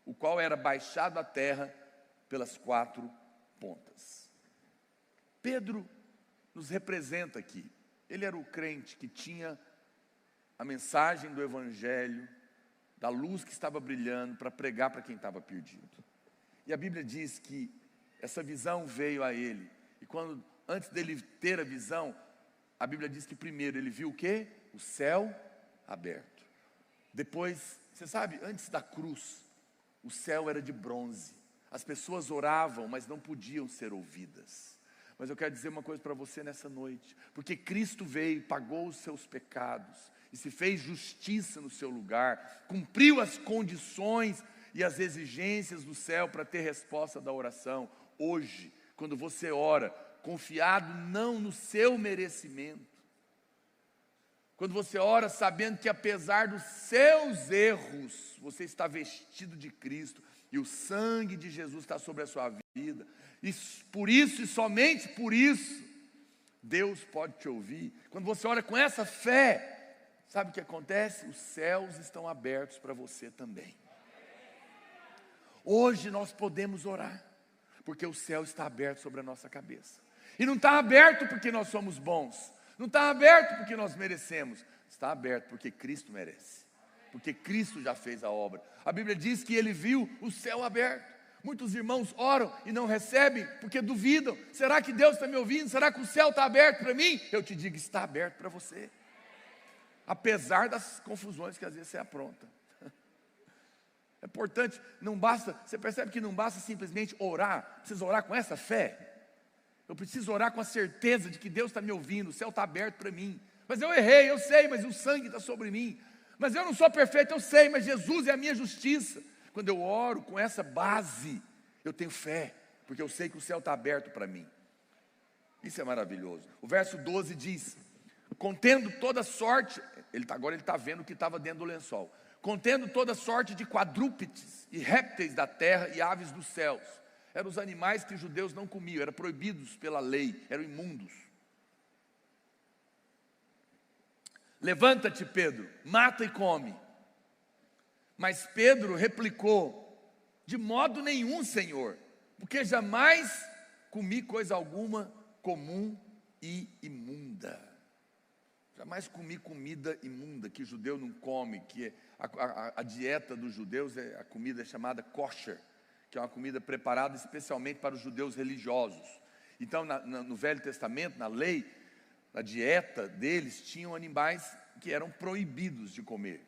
o qual era baixado à terra pelas 4 pontas. Pedro nos representa aqui. Ele era o crente que tinha a mensagem do Evangelho, da luz que estava brilhando para pregar para quem estava perdido. E a Bíblia diz que essa visão veio a ele. E antes dele ter a visão, a Bíblia diz que primeiro ele viu o quê? O céu aberto. Depois, você sabe, antes da cruz, o céu era de bronze. As pessoas oravam, mas não podiam ser ouvidas. Mas eu quero dizer uma coisa para você nessa noite. Porque Cristo veio, pagou os seus pecados e se fez justiça no seu lugar, cumpriu as condições e as exigências do céu para ter resposta da oração. Hoje, quando você ora, confiado não no seu merecimento, quando você ora sabendo que apesar dos seus erros, você está vestido de Cristo e o sangue de Jesus está sobre a sua vida, e por isso e somente por isso, Deus pode te ouvir. Quando você ora com essa fé, sabe o que acontece? Os céus estão abertos para você também. Hoje nós podemos orar, porque o céu está aberto sobre a nossa cabeça. E não está aberto porque nós somos bons, não está aberto porque nós merecemos, está aberto porque Cristo merece, porque Cristo já fez a obra. A Bíblia diz que ele viu o céu aberto. Muitos irmãos oram e não recebem porque duvidam. Será que Deus está me ouvindo? Será que o céu está aberto para mim? Eu te digo, está aberto para você, apesar das confusões que às vezes você apronta. É importante, não basta, você percebe que não basta simplesmente orar, precisa orar com essa fé. Eu preciso orar com a certeza de que Deus está me ouvindo, o céu está aberto para mim. Mas eu errei, eu sei, mas o sangue está sobre mim. Mas eu não sou perfeito, eu sei, mas Jesus é a minha justiça. Quando eu oro com essa base, eu tenho fé, porque eu sei que o céu está aberto para mim. Isso é maravilhoso. O verso 12 diz, contendo toda sorte, agora ele está vendo o que estava dentro do lençol, contendo toda sorte de quadrúpedes e répteis da terra e aves dos céus. Eram os animais que os judeus não comiam, eram proibidos pela lei, eram imundos. Levanta-te, Pedro, mata e come. Mas Pedro replicou, de modo nenhum, Senhor, porque jamais comi coisa alguma comum e imunda. Jamais comi comida imunda, que judeu não come, que a dieta dos judeus, a comida é chamada kosher, que é uma comida preparada especialmente para os judeus religiosos. Então, no Velho Testamento, na lei, na dieta deles, tinham animais que eram proibidos de comer,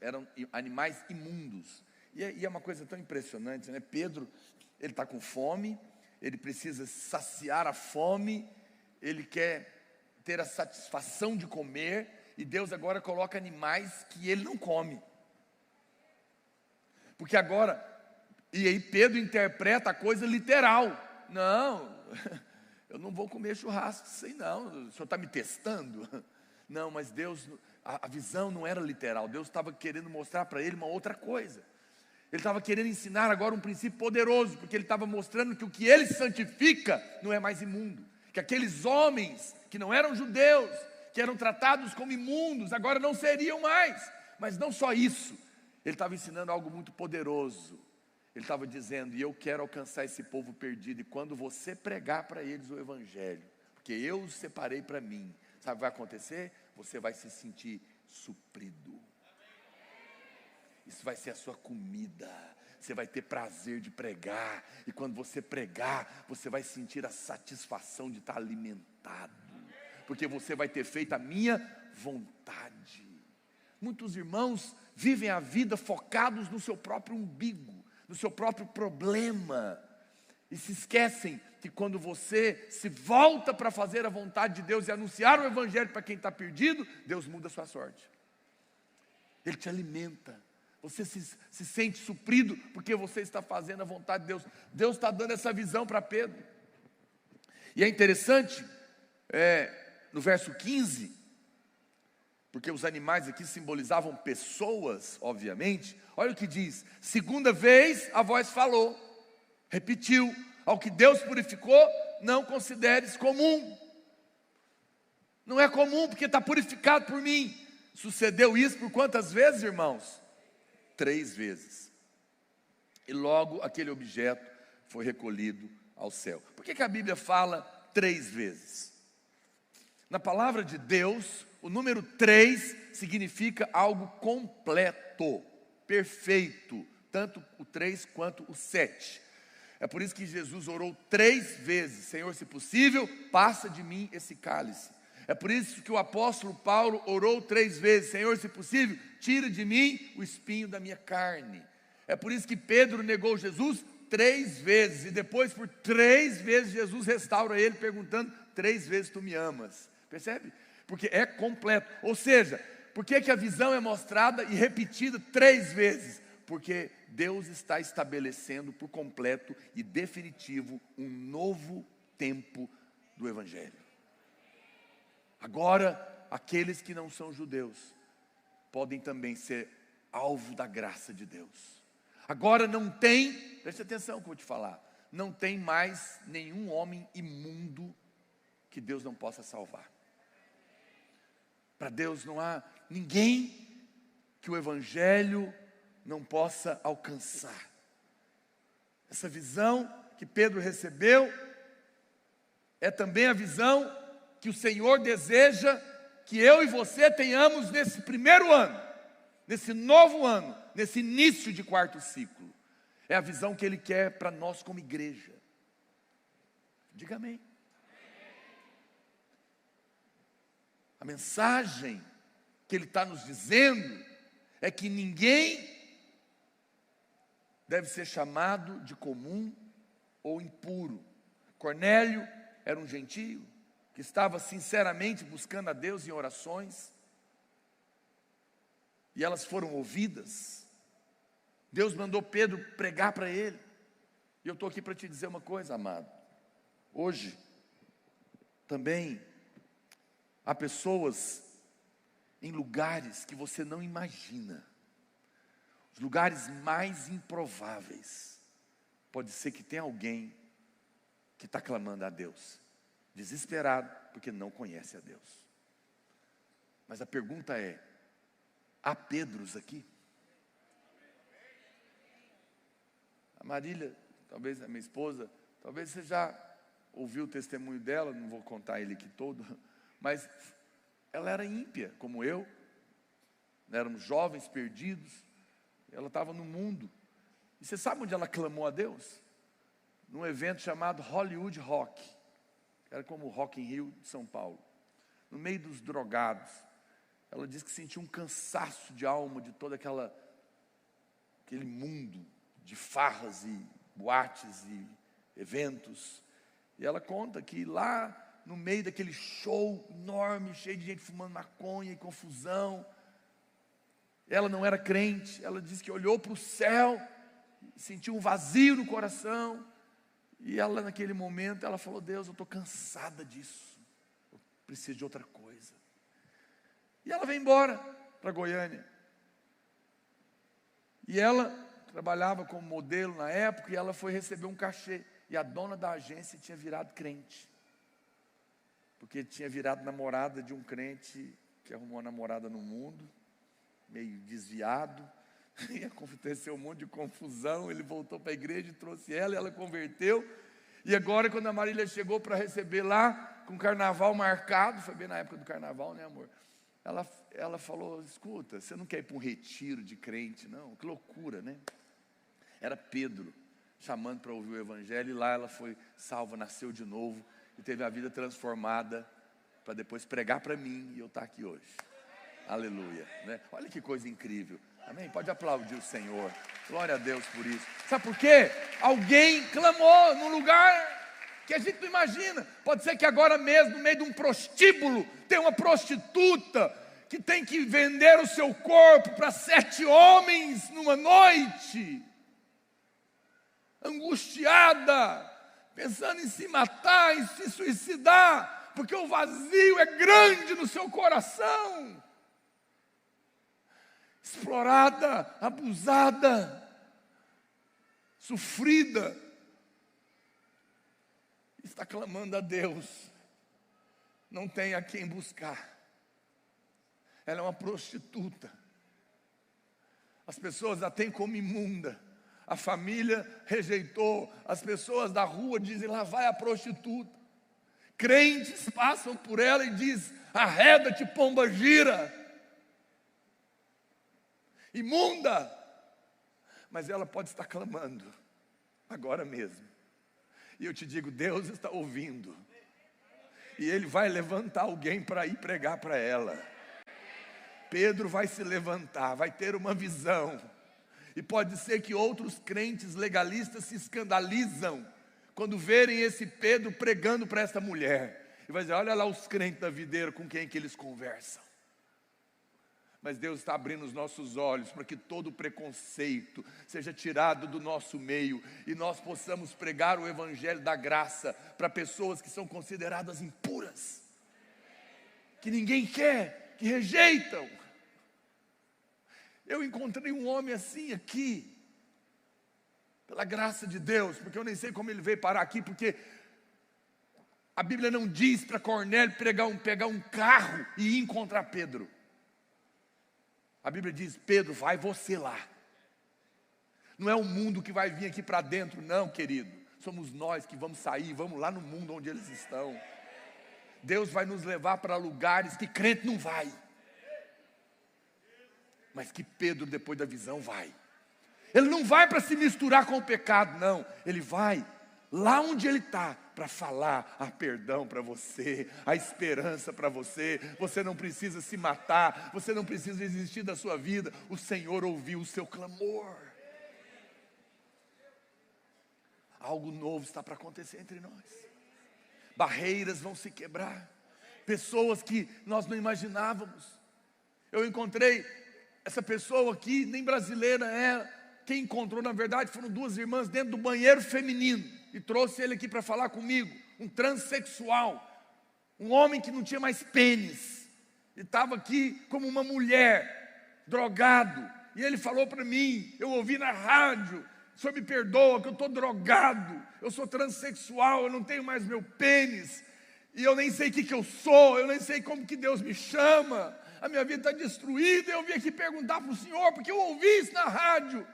eram animais imundos. E é uma coisa tão impressionante, né? Pedro, ele está com fome, ele precisa saciar a fome, ele quer ter a satisfação de comer, e Deus agora coloca animais que ele não come. Porque agora, e aí Pedro interpreta a coisa literal. Não, eu não vou comer churrasco, sei não, o senhor está me testando? Não, mas Deus, a visão não era literal, Deus estava querendo mostrar para ele uma outra coisa. Ele estava querendo ensinar agora um princípio poderoso, porque ele estava mostrando que o que ele santifica não é mais imundo. Que aqueles homens que não eram judeus, que eram tratados como imundos, agora não seriam mais. Mas não só isso, ele estava ensinando algo muito poderoso. Ele estava dizendo: e eu quero alcançar esse povo perdido, e quando você pregar para eles o evangelho, porque eu os separei para mim, sabe o que vai acontecer? Você vai se sentir suprido. Isso vai ser a sua comida. Você vai ter prazer de pregar. E quando você pregar, você vai sentir a satisfação de estar alimentado. Porque você vai ter feito a minha vontade. Muitos irmãos vivem a vida focados no seu próprio umbigo, no seu próprio problema. E se esquecem que quando você se volta para fazer a vontade de Deus e anunciar o evangelho para quem está perdido, Deus muda a sua sorte. Ele te alimenta. Você se sente suprido porque você está fazendo a vontade de Deus. Deus está dando essa visão para Pedro. E é interessante, no verso 15, porque os animais aqui simbolizavam pessoas, obviamente. Olha o que diz: segunda vez a voz falou, repetiu: ao que Deus purificou, não consideres comum. Não é comum porque está purificado por mim. Sucedeu isso por quantas vezes, irmãos? 3 vezes. E logo aquele objeto foi recolhido ao céu. Por que a Bíblia fala 3 vezes? Na palavra de Deus, o número 3 significa algo completo, perfeito, tanto o 3 quanto o 7. É por isso que Jesus orou 3 vezes: Senhor, se possível, passa de mim esse cálice. É por isso que o apóstolo Paulo orou 3 vezes: Senhor, se possível, tira de mim o espinho da minha carne. É por isso que Pedro negou Jesus 3 vezes, e depois por 3 vezes Jesus restaura ele, perguntando: 3 vezes tu me amas? Percebe? Porque é completo. Ou seja, por que a visão é mostrada e repetida 3 vezes? Porque Deus está estabelecendo por completo e definitivo um novo tempo do evangelho. Agora, aqueles que não são judeus podem também ser alvo da graça de Deus. Agora não tem, preste atenção que eu vou te falar, não tem mais nenhum homem imundo que Deus não possa salvar. Para Deus não há ninguém que o evangelho não possa alcançar. Essa visão que Pedro recebeu é também a visão que o Senhor deseja que eu e você tenhamos nesse primeiro ano, nesse novo ano, nesse início de 4º ciclo. É a visão que Ele quer para nós como igreja. Diga amém. A mensagem que Ele está nos dizendo é que ninguém deve ser chamado de comum ou impuro. Cornélio era um gentio que estava sinceramente buscando a Deus em orações, e elas foram ouvidas. Deus mandou Pedro pregar para ele. E eu estou aqui para te dizer uma coisa, amado. Hoje, também, há pessoas em lugares que você não imagina, os lugares mais improváveis. Pode ser que tenha alguém que está clamando a Deus, desesperado, porque não conhece a Deus. Mas a pergunta é: há Pedros aqui? A Marília, talvez a minha esposa, talvez você já ouviu o testemunho dela, não vou contar ele aqui todo, mas ela era ímpia, como eu. Éramos jovens perdidos, ela estava no mundo. E você sabe onde ela clamou a Deus? Num evento chamado Hollywood Rock. Era como o Rock in Rio de São Paulo. No meio dos drogados. Ela disse que sentia um cansaço de alma de todo aquele mundo de farras e boates e eventos. E ela conta que lá no meio daquele show enorme, cheio de gente fumando maconha e confusão, ela não era crente. Ela disse que olhou para o céu, sentiu um vazio no coração. E ela, naquele momento, ela falou: Deus, eu estou cansada disso, eu preciso de outra coisa. E ela veio embora para Goiânia. E ela, trabalhava como modelo na época, e ela foi receber um cachê. E a dona da agência tinha virado crente, porque tinha virado namorada de um crente que arrumou uma namorada no mundo, meio desviado, e aconteceu um monte de confusão. Ele voltou para a igreja e trouxe ela, e ela converteu. E agora, quando a Marília chegou para receber lá, com o carnaval marcado, foi bem na época do carnaval, né, amor? Ela falou: escuta, você não quer ir para um retiro de crente, não? Que loucura, né? Era Pedro chamando para ouvir o evangelho, e lá ela foi salva, nasceu de novo, e teve a vida transformada, para depois pregar para mim, e eu estar aqui hoje. Aleluia, né? Olha que coisa incrível, amém? Pode aplaudir o Senhor, glória a Deus por isso. Sabe por quê? Alguém clamou num lugar que a gente não imagina. Pode ser que agora mesmo, no meio de um prostíbulo, tem uma prostituta que tem que vender o seu corpo para 7 homens numa noite, angustiada, pensando em se matar, em se suicidar, porque o vazio é grande no seu coração. Explorada, abusada, sofrida, está clamando a Deus, não tem a quem buscar. Ela é uma prostituta, as pessoas a têm como imunda, a família rejeitou, as pessoas da rua dizem: lá vai a prostituta. Crentes passam por ela e dizem: arreda-te, pomba gira, imunda. Mas ela pode estar clamando agora mesmo, e eu te digo, Deus está ouvindo, e Ele vai levantar alguém para ir pregar para ela. Pedro vai se levantar, vai ter uma visão, e pode ser que outros crentes legalistas se escandalizam quando verem esse Pedro pregando para essa mulher, e vai dizer: olha lá os crentes da videira com quem que eles conversam. Mas Deus está abrindo os nossos olhos para que todo preconceito seja tirado do nosso meio, e nós possamos pregar o evangelho da graça para pessoas que são consideradas impuras, que ninguém quer, que rejeitam. Eu encontrei um homem assim aqui, pela graça de Deus, porque eu nem sei como ele veio parar aqui, porque a Bíblia não diz para Cornélio pegar um carro e ir encontrar Pedro. A Bíblia diz: Pedro, vai você lá. Não é o mundo que vai vir aqui para dentro, não, querido. Somos nós que vamos sair, vamos lá no mundo onde eles estão. Deus vai nos levar para lugares que crente não vai, mas que Pedro, depois da visão, vai. Ele não vai para se misturar com o pecado, não. Ele vai lá onde ele está, para falar a perdão para você, a esperança para você. Você não precisa se matar, você não precisa desistir da sua vida. O Senhor ouviu o seu clamor. Algo novo está para acontecer entre nós. Barreiras vão se quebrar, pessoas que nós não imaginávamos. Eu encontrei essa pessoa aqui, nem brasileira é. Quem encontrou, na verdade, foram 2 irmãs dentro do banheiro feminino, e trouxe ele aqui para falar comigo. Um transexual, um homem que não tinha mais pênis, e estava aqui como uma mulher, drogado. E ele falou para mim, eu ouvi na rádio: o senhor me perdoa que eu estou drogado, eu sou transexual, eu não tenho mais meu pênis, e eu nem sei o que eu sou, eu nem sei como que Deus me chama, a minha vida está destruída. Eu vim aqui perguntar para o senhor, porque eu ouvi isso na rádio,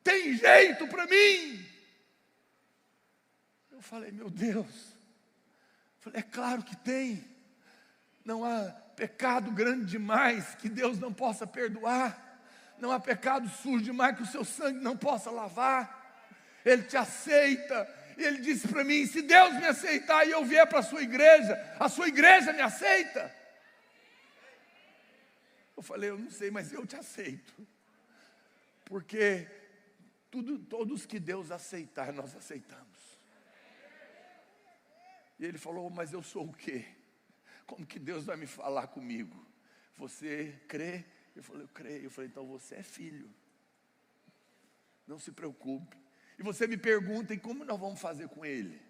tem jeito para mim? Eu falei: meu Deus, é claro que tem. Não há pecado grande demais que Deus não possa perdoar, não há pecado sujo demais que o seu sangue não possa lavar. Ele te aceita. E ele disse para mim: se Deus me aceitar e eu vier para a sua igreja me aceita? Eu falei: eu não sei, mas eu te aceito, porque todos que Deus aceitar, nós aceitamos. E ele falou: mas eu sou o quê? Como que Deus vai me falar comigo? Você crê? Eu falei: eu creio. Eu falei: então você é filho, não se preocupe. E você me pergunta: e como nós vamos fazer com ele?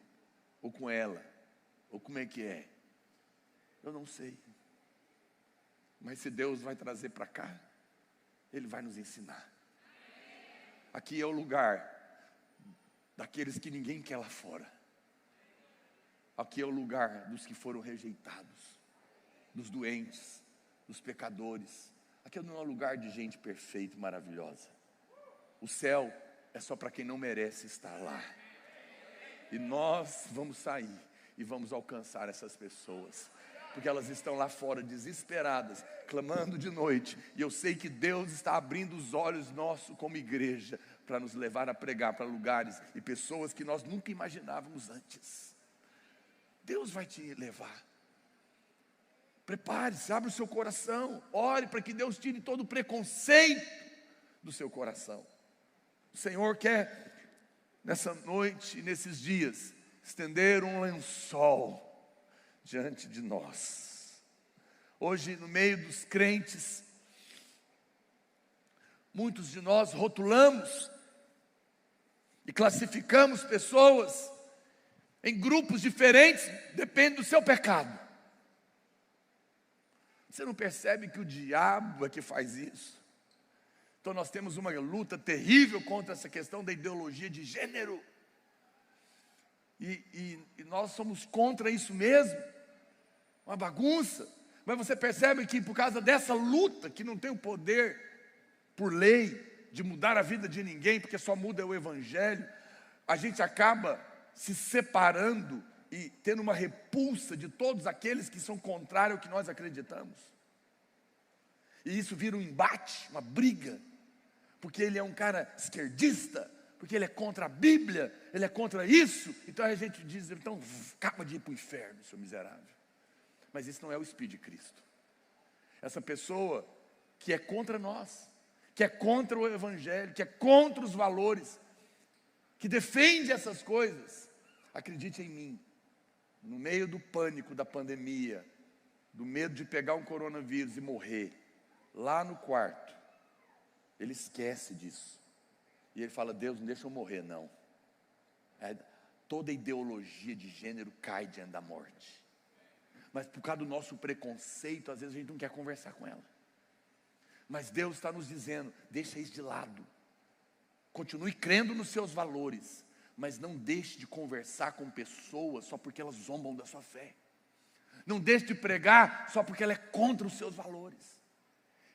Ou com ela? Ou como é que é? Eu não sei. Mas se Deus vai trazer para cá, Ele vai nos ensinar. Aqui é o lugar daqueles que ninguém quer lá fora. Aqui é o lugar dos que foram rejeitados, dos doentes, dos pecadores. Aqui não é um lugar de gente perfeita e maravilhosa. O céu é só para quem não merece estar lá. E nós vamos sair e vamos alcançar essas pessoas, porque elas estão lá fora desesperadas, clamando de noite. E eu sei que Deus está abrindo os olhos nossos como igreja para nos levar a pregar para lugares e pessoas que nós nunca imaginávamos antes. Deus vai te levar. Prepare-se, abra o seu coração, ore para que Deus tire todo o preconceito do seu coração. O Senhor quer, nessa noite, nesses dias, estender um lençol diante de nós. Hoje, no meio dos crentes, muitos de nós rotulamos e classificamos pessoas em grupos diferentes, depende do seu pecado. Você não percebe que o diabo é que faz isso? Então nós temos uma luta terrível contra essa questão da ideologia de gênero. E nós somos contra isso mesmo. Uma bagunça. Mas você percebe que por causa dessa luta, que não tem o poder por lei de mudar a vida de ninguém, porque só muda o evangelho, a gente acaba se separando e tendo uma repulsa de todos aqueles que são contrários ao que nós acreditamos. E isso vira um embate, uma briga, porque ele é um cara esquerdista, porque ele é contra a Bíblia, ele é contra isso. Então a gente diz, então acaba de ir para o inferno, seu miserável. Mas isso não é o Espírito de Cristo. Essa pessoa que é contra nós, que é contra o Evangelho, que é contra os valores, que defende essas coisas, acredite em mim, no meio do pânico da pandemia, do medo de pegar um coronavírus e morrer, lá no quarto, ele esquece disso. E ele fala, Deus, não deixa eu morrer não. Toda ideologia de gênero cai diante da morte. Mas por causa do nosso preconceito, às vezes a gente não quer conversar com ela. Mas Deus está nos dizendo, deixa isso de lado. Continue crendo nos seus valores, mas não deixe de conversar com pessoas só porque elas zombam da sua fé. Não deixe de pregar só porque ela é contra os seus valores.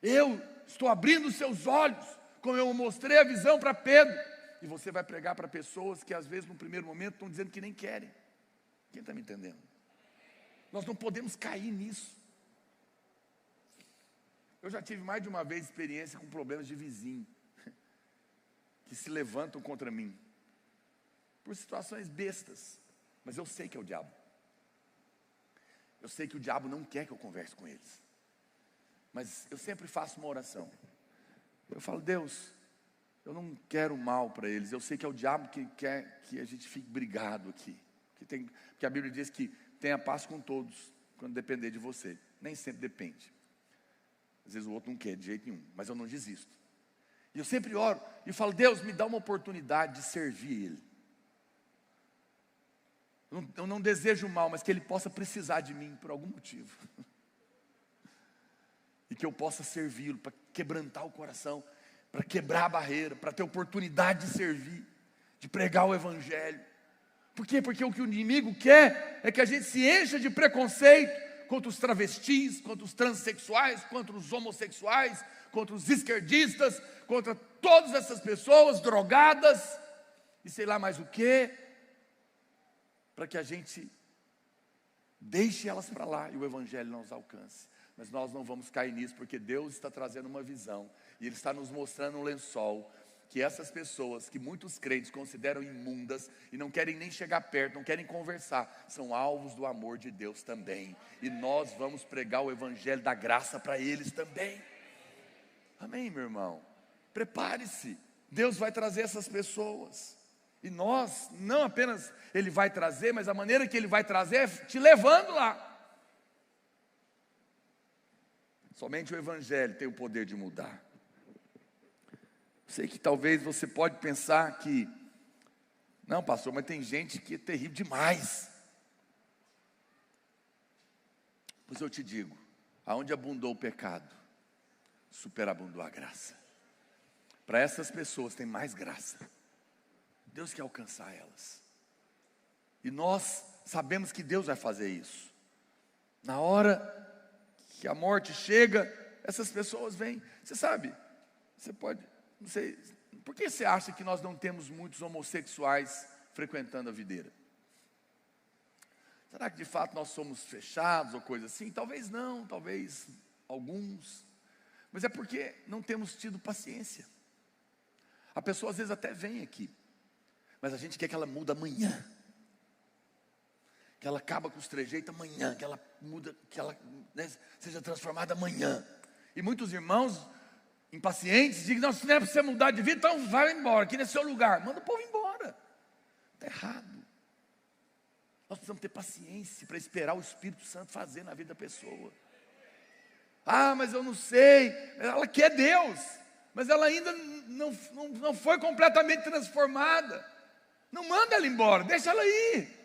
Eu estou abrindo os seus olhos, como eu mostrei a visão para Pedro. E você vai pregar para pessoas que às vezes no primeiro momento estão dizendo que nem querem. Quem está me entendendo? Nós não podemos cair nisso. Eu já tive mais de uma vez experiência com problemas de vizinho que se levantam contra mim por situações bestas, mas eu sei que é o diabo. Eu sei que o diabo não quer que eu converse com eles, mas eu sempre faço uma oração. Eu falo, Deus, eu não quero mal para eles. Eu sei que é o diabo que quer que a gente fique brigado aqui, porque a Bíblia diz que tenha paz com todos quando depender de você. Nem sempre depende. Às vezes o outro não quer de jeito nenhum, mas eu não desisto. E eu sempre oro e falo, Deus, me dá uma oportunidade de servir Ele. Eu não desejo mal, mas que Ele possa precisar de mim por algum motivo. E que eu possa servi-lo para quebrantar o coração, para quebrar a barreira, para ter oportunidade de servir, de pregar o Evangelho. Por quê? Porque o que o inimigo quer é que a gente se encha de preconceito contra os travestis, contra os transexuais, contra os homossexuais, contra os esquerdistas, contra todas essas pessoas drogadas e sei lá mais o que, para que a gente deixe elas para lá e o Evangelho não os alcance. Mas nós não vamos cair nisso, porque Deus está trazendo uma visão e Ele está nos mostrando um lençol, que essas pessoas que muitos crentes consideram imundas e não querem nem chegar perto, não querem conversar, são alvos do amor de Deus também. E nós vamos pregar o Evangelho da graça para eles também. Amém, meu irmão? Prepare-se, Deus vai trazer essas pessoas. E nós, não apenas Ele vai trazer, mas a maneira que Ele vai trazer é te levando lá. Somente o Evangelho tem o poder de mudar. Sei que talvez você pode pensar que, não, pastor, mas tem gente que é terrível demais. Pois eu te digo, aonde abundou o pecado, superabundou a graça. para essas pessoas tem mais graça. Deus quer alcançar elas. E nós sabemos que Deus vai fazer isso. Na hora que a morte chega, essas pessoas vêm. Você sabe, você pode, não sei, por que você acha que nós não temos muitos homossexuais frequentando a videira? Será que de fato nós somos fechados ou coisa assim? Talvez não, talvez alguns. Mas é porque não temos tido paciência. A pessoa às vezes até vem aqui, mas a gente quer que ela mude amanhã. Que ela acaba com os trejeitos amanhã, que ela muda, que ela, né, seja transformada amanhã. E muitos irmãos impacientes dizem: não, se não é para você mudar de vida, então vai embora, aqui não é seu lugar. Manda o povo embora. Está errado. Nós precisamos ter paciência para esperar o Espírito Santo fazer na vida da pessoa. Ah, mas eu não sei. Ela quer Deus, mas ela ainda não foi completamente transformada. Não manda ela embora, deixa ela ir.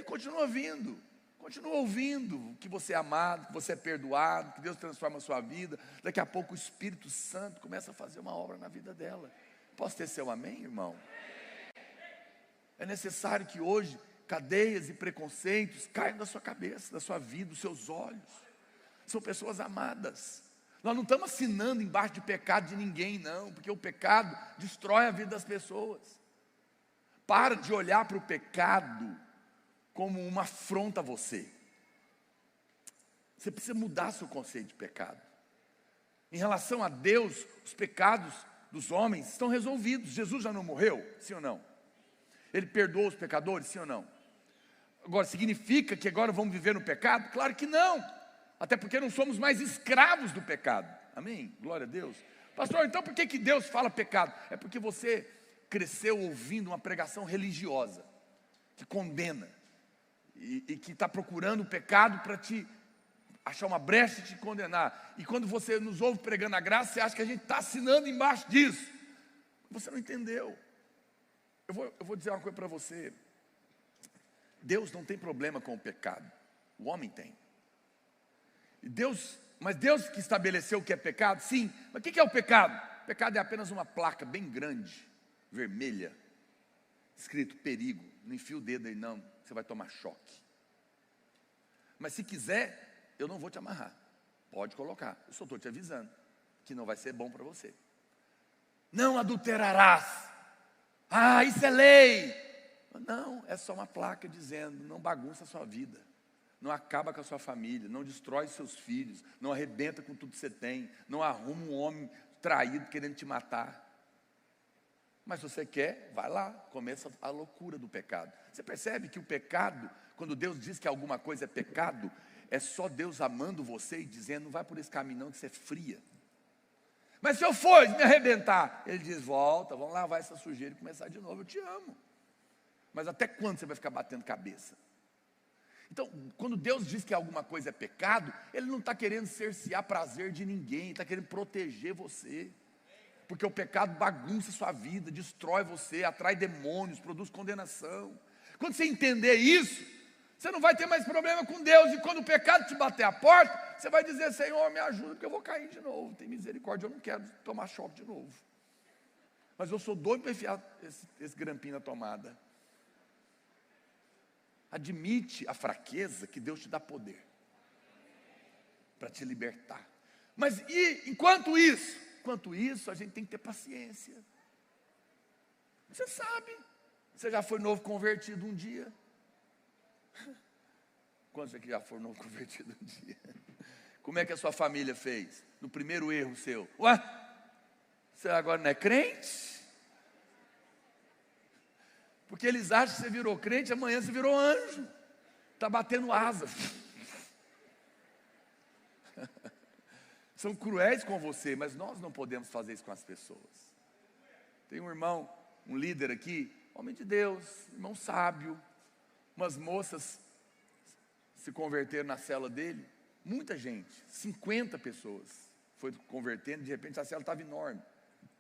Continua vindo, continua ouvindo que você é amado, que você é perdoado, que Deus transforma a sua vida. Daqui a pouco o Espírito Santo começa a fazer uma obra na vida dela. Posso ter seu amém, irmão? É necessário que hoje cadeias e preconceitos caiam da sua cabeça, da sua vida, dos seus olhos. São pessoas amadas. Nós não estamos assinando embaixo de pecado de ninguém, não, porque o pecado destrói a vida das pessoas. Para de olhar para o pecado como uma afronta a você. Você precisa mudar seu conceito de pecado. Em relação a Deus, os pecados dos homens estão resolvidos. Jesus já não morreu? Sim ou não? Ele perdoou os pecadores? Sim ou não? Agora, significa que agora vamos viver no pecado? Claro que não. Até porque não somos mais escravos do pecado. Amém? Glória a Deus. Pastor, então por que Deus fala pecado? É porque você cresceu ouvindo uma pregação religiosa que condena e que está procurando o pecado para te achar uma brecha e te condenar. E quando você nos ouve pregando a graça, você acha que a gente está assinando embaixo disso. Você não entendeu. Eu vou dizer uma coisa para você. Deus não tem problema com o pecado. O homem tem. Mas Deus que estabeleceu o que é pecado, sim. Mas o que é o pecado? O pecado é apenas uma placa bem grande, vermelha, escrito perigo. Não enfia o dedo aí não, você vai tomar choque. Mas se quiser, eu não vou te amarrar. Pode colocar, eu só estou te avisando que não vai ser bom para você. Não adulterarás. Ah, isso é lei. Não, é só uma placa dizendo: não bagunça a sua vida, não acaba com a sua família, não destrói seus filhos, não arrebenta com tudo que você tem, não arruma um homem traído querendo te matar. Mas se você quer, vai lá, começa a loucura do pecado. Você percebe que o pecado, quando Deus diz que alguma coisa é pecado, é só Deus amando você e dizendo: não vai por esse caminho não, que você é fria. Mas se eu for me arrebentar, Ele diz: volta, vamos lavar essa sujeira e começar de novo, eu te amo. Mas até quando você vai ficar batendo cabeça? Então, quando Deus diz que alguma coisa é pecado, Ele não está querendo cercear prazer de ninguém, Ele está querendo proteger você. Porque o pecado bagunça a sua vida, destrói você, atrai demônios, produz condenação. Quando você entender isso, você não vai ter mais problema com Deus. E quando o pecado te bater a porta, você vai dizer: Senhor, me ajuda, porque eu vou cair de novo. Tem misericórdia, eu não quero tomar choque de novo. Mas eu sou doido para enfiar esse grampinho na tomada. Admite a fraqueza, que Deus te dá poder para te libertar. Mas e enquanto isso, a gente tem que ter paciência. Você sabe, você já foi novo convertido um dia? Quantos aqui já foram novo convertido um dia? Como é que a sua família fez? No primeiro erro seu: ué, você agora não é crente? Porque eles acham que você virou crente, amanhã você virou anjo. Está batendo asa. São cruéis com você, mas nós não podemos fazer isso com as pessoas. Tem um irmão, um líder aqui, homem de Deus, irmão sábio. Umas moças se converteram na célula dele. Muita gente, 50 pessoas foi convertendo, de repente a célula estava enorme.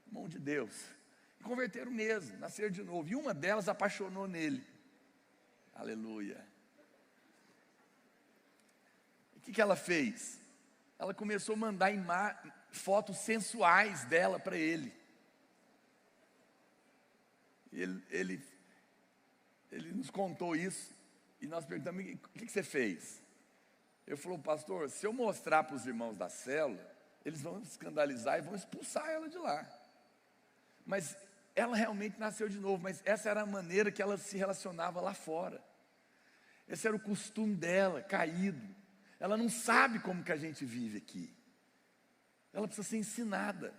Irmão de Deus. Converteram mesmo, nasceram de novo. E uma delas apaixonou nele. Aleluia. O que ela fez? Ela começou a mandar fotos sensuais dela para ele. ele nos contou isso, e nós perguntamos: o que você fez? Ele falou: pastor, se eu mostrar para os irmãos da célula, eles vão escandalizar e vão expulsar ela de lá. Mas ela realmente nasceu de novo, mas essa era a maneira que ela se relacionava lá fora. Esse era o costume dela, caído. Ela não sabe como que a gente vive aqui. Ela precisa ser ensinada.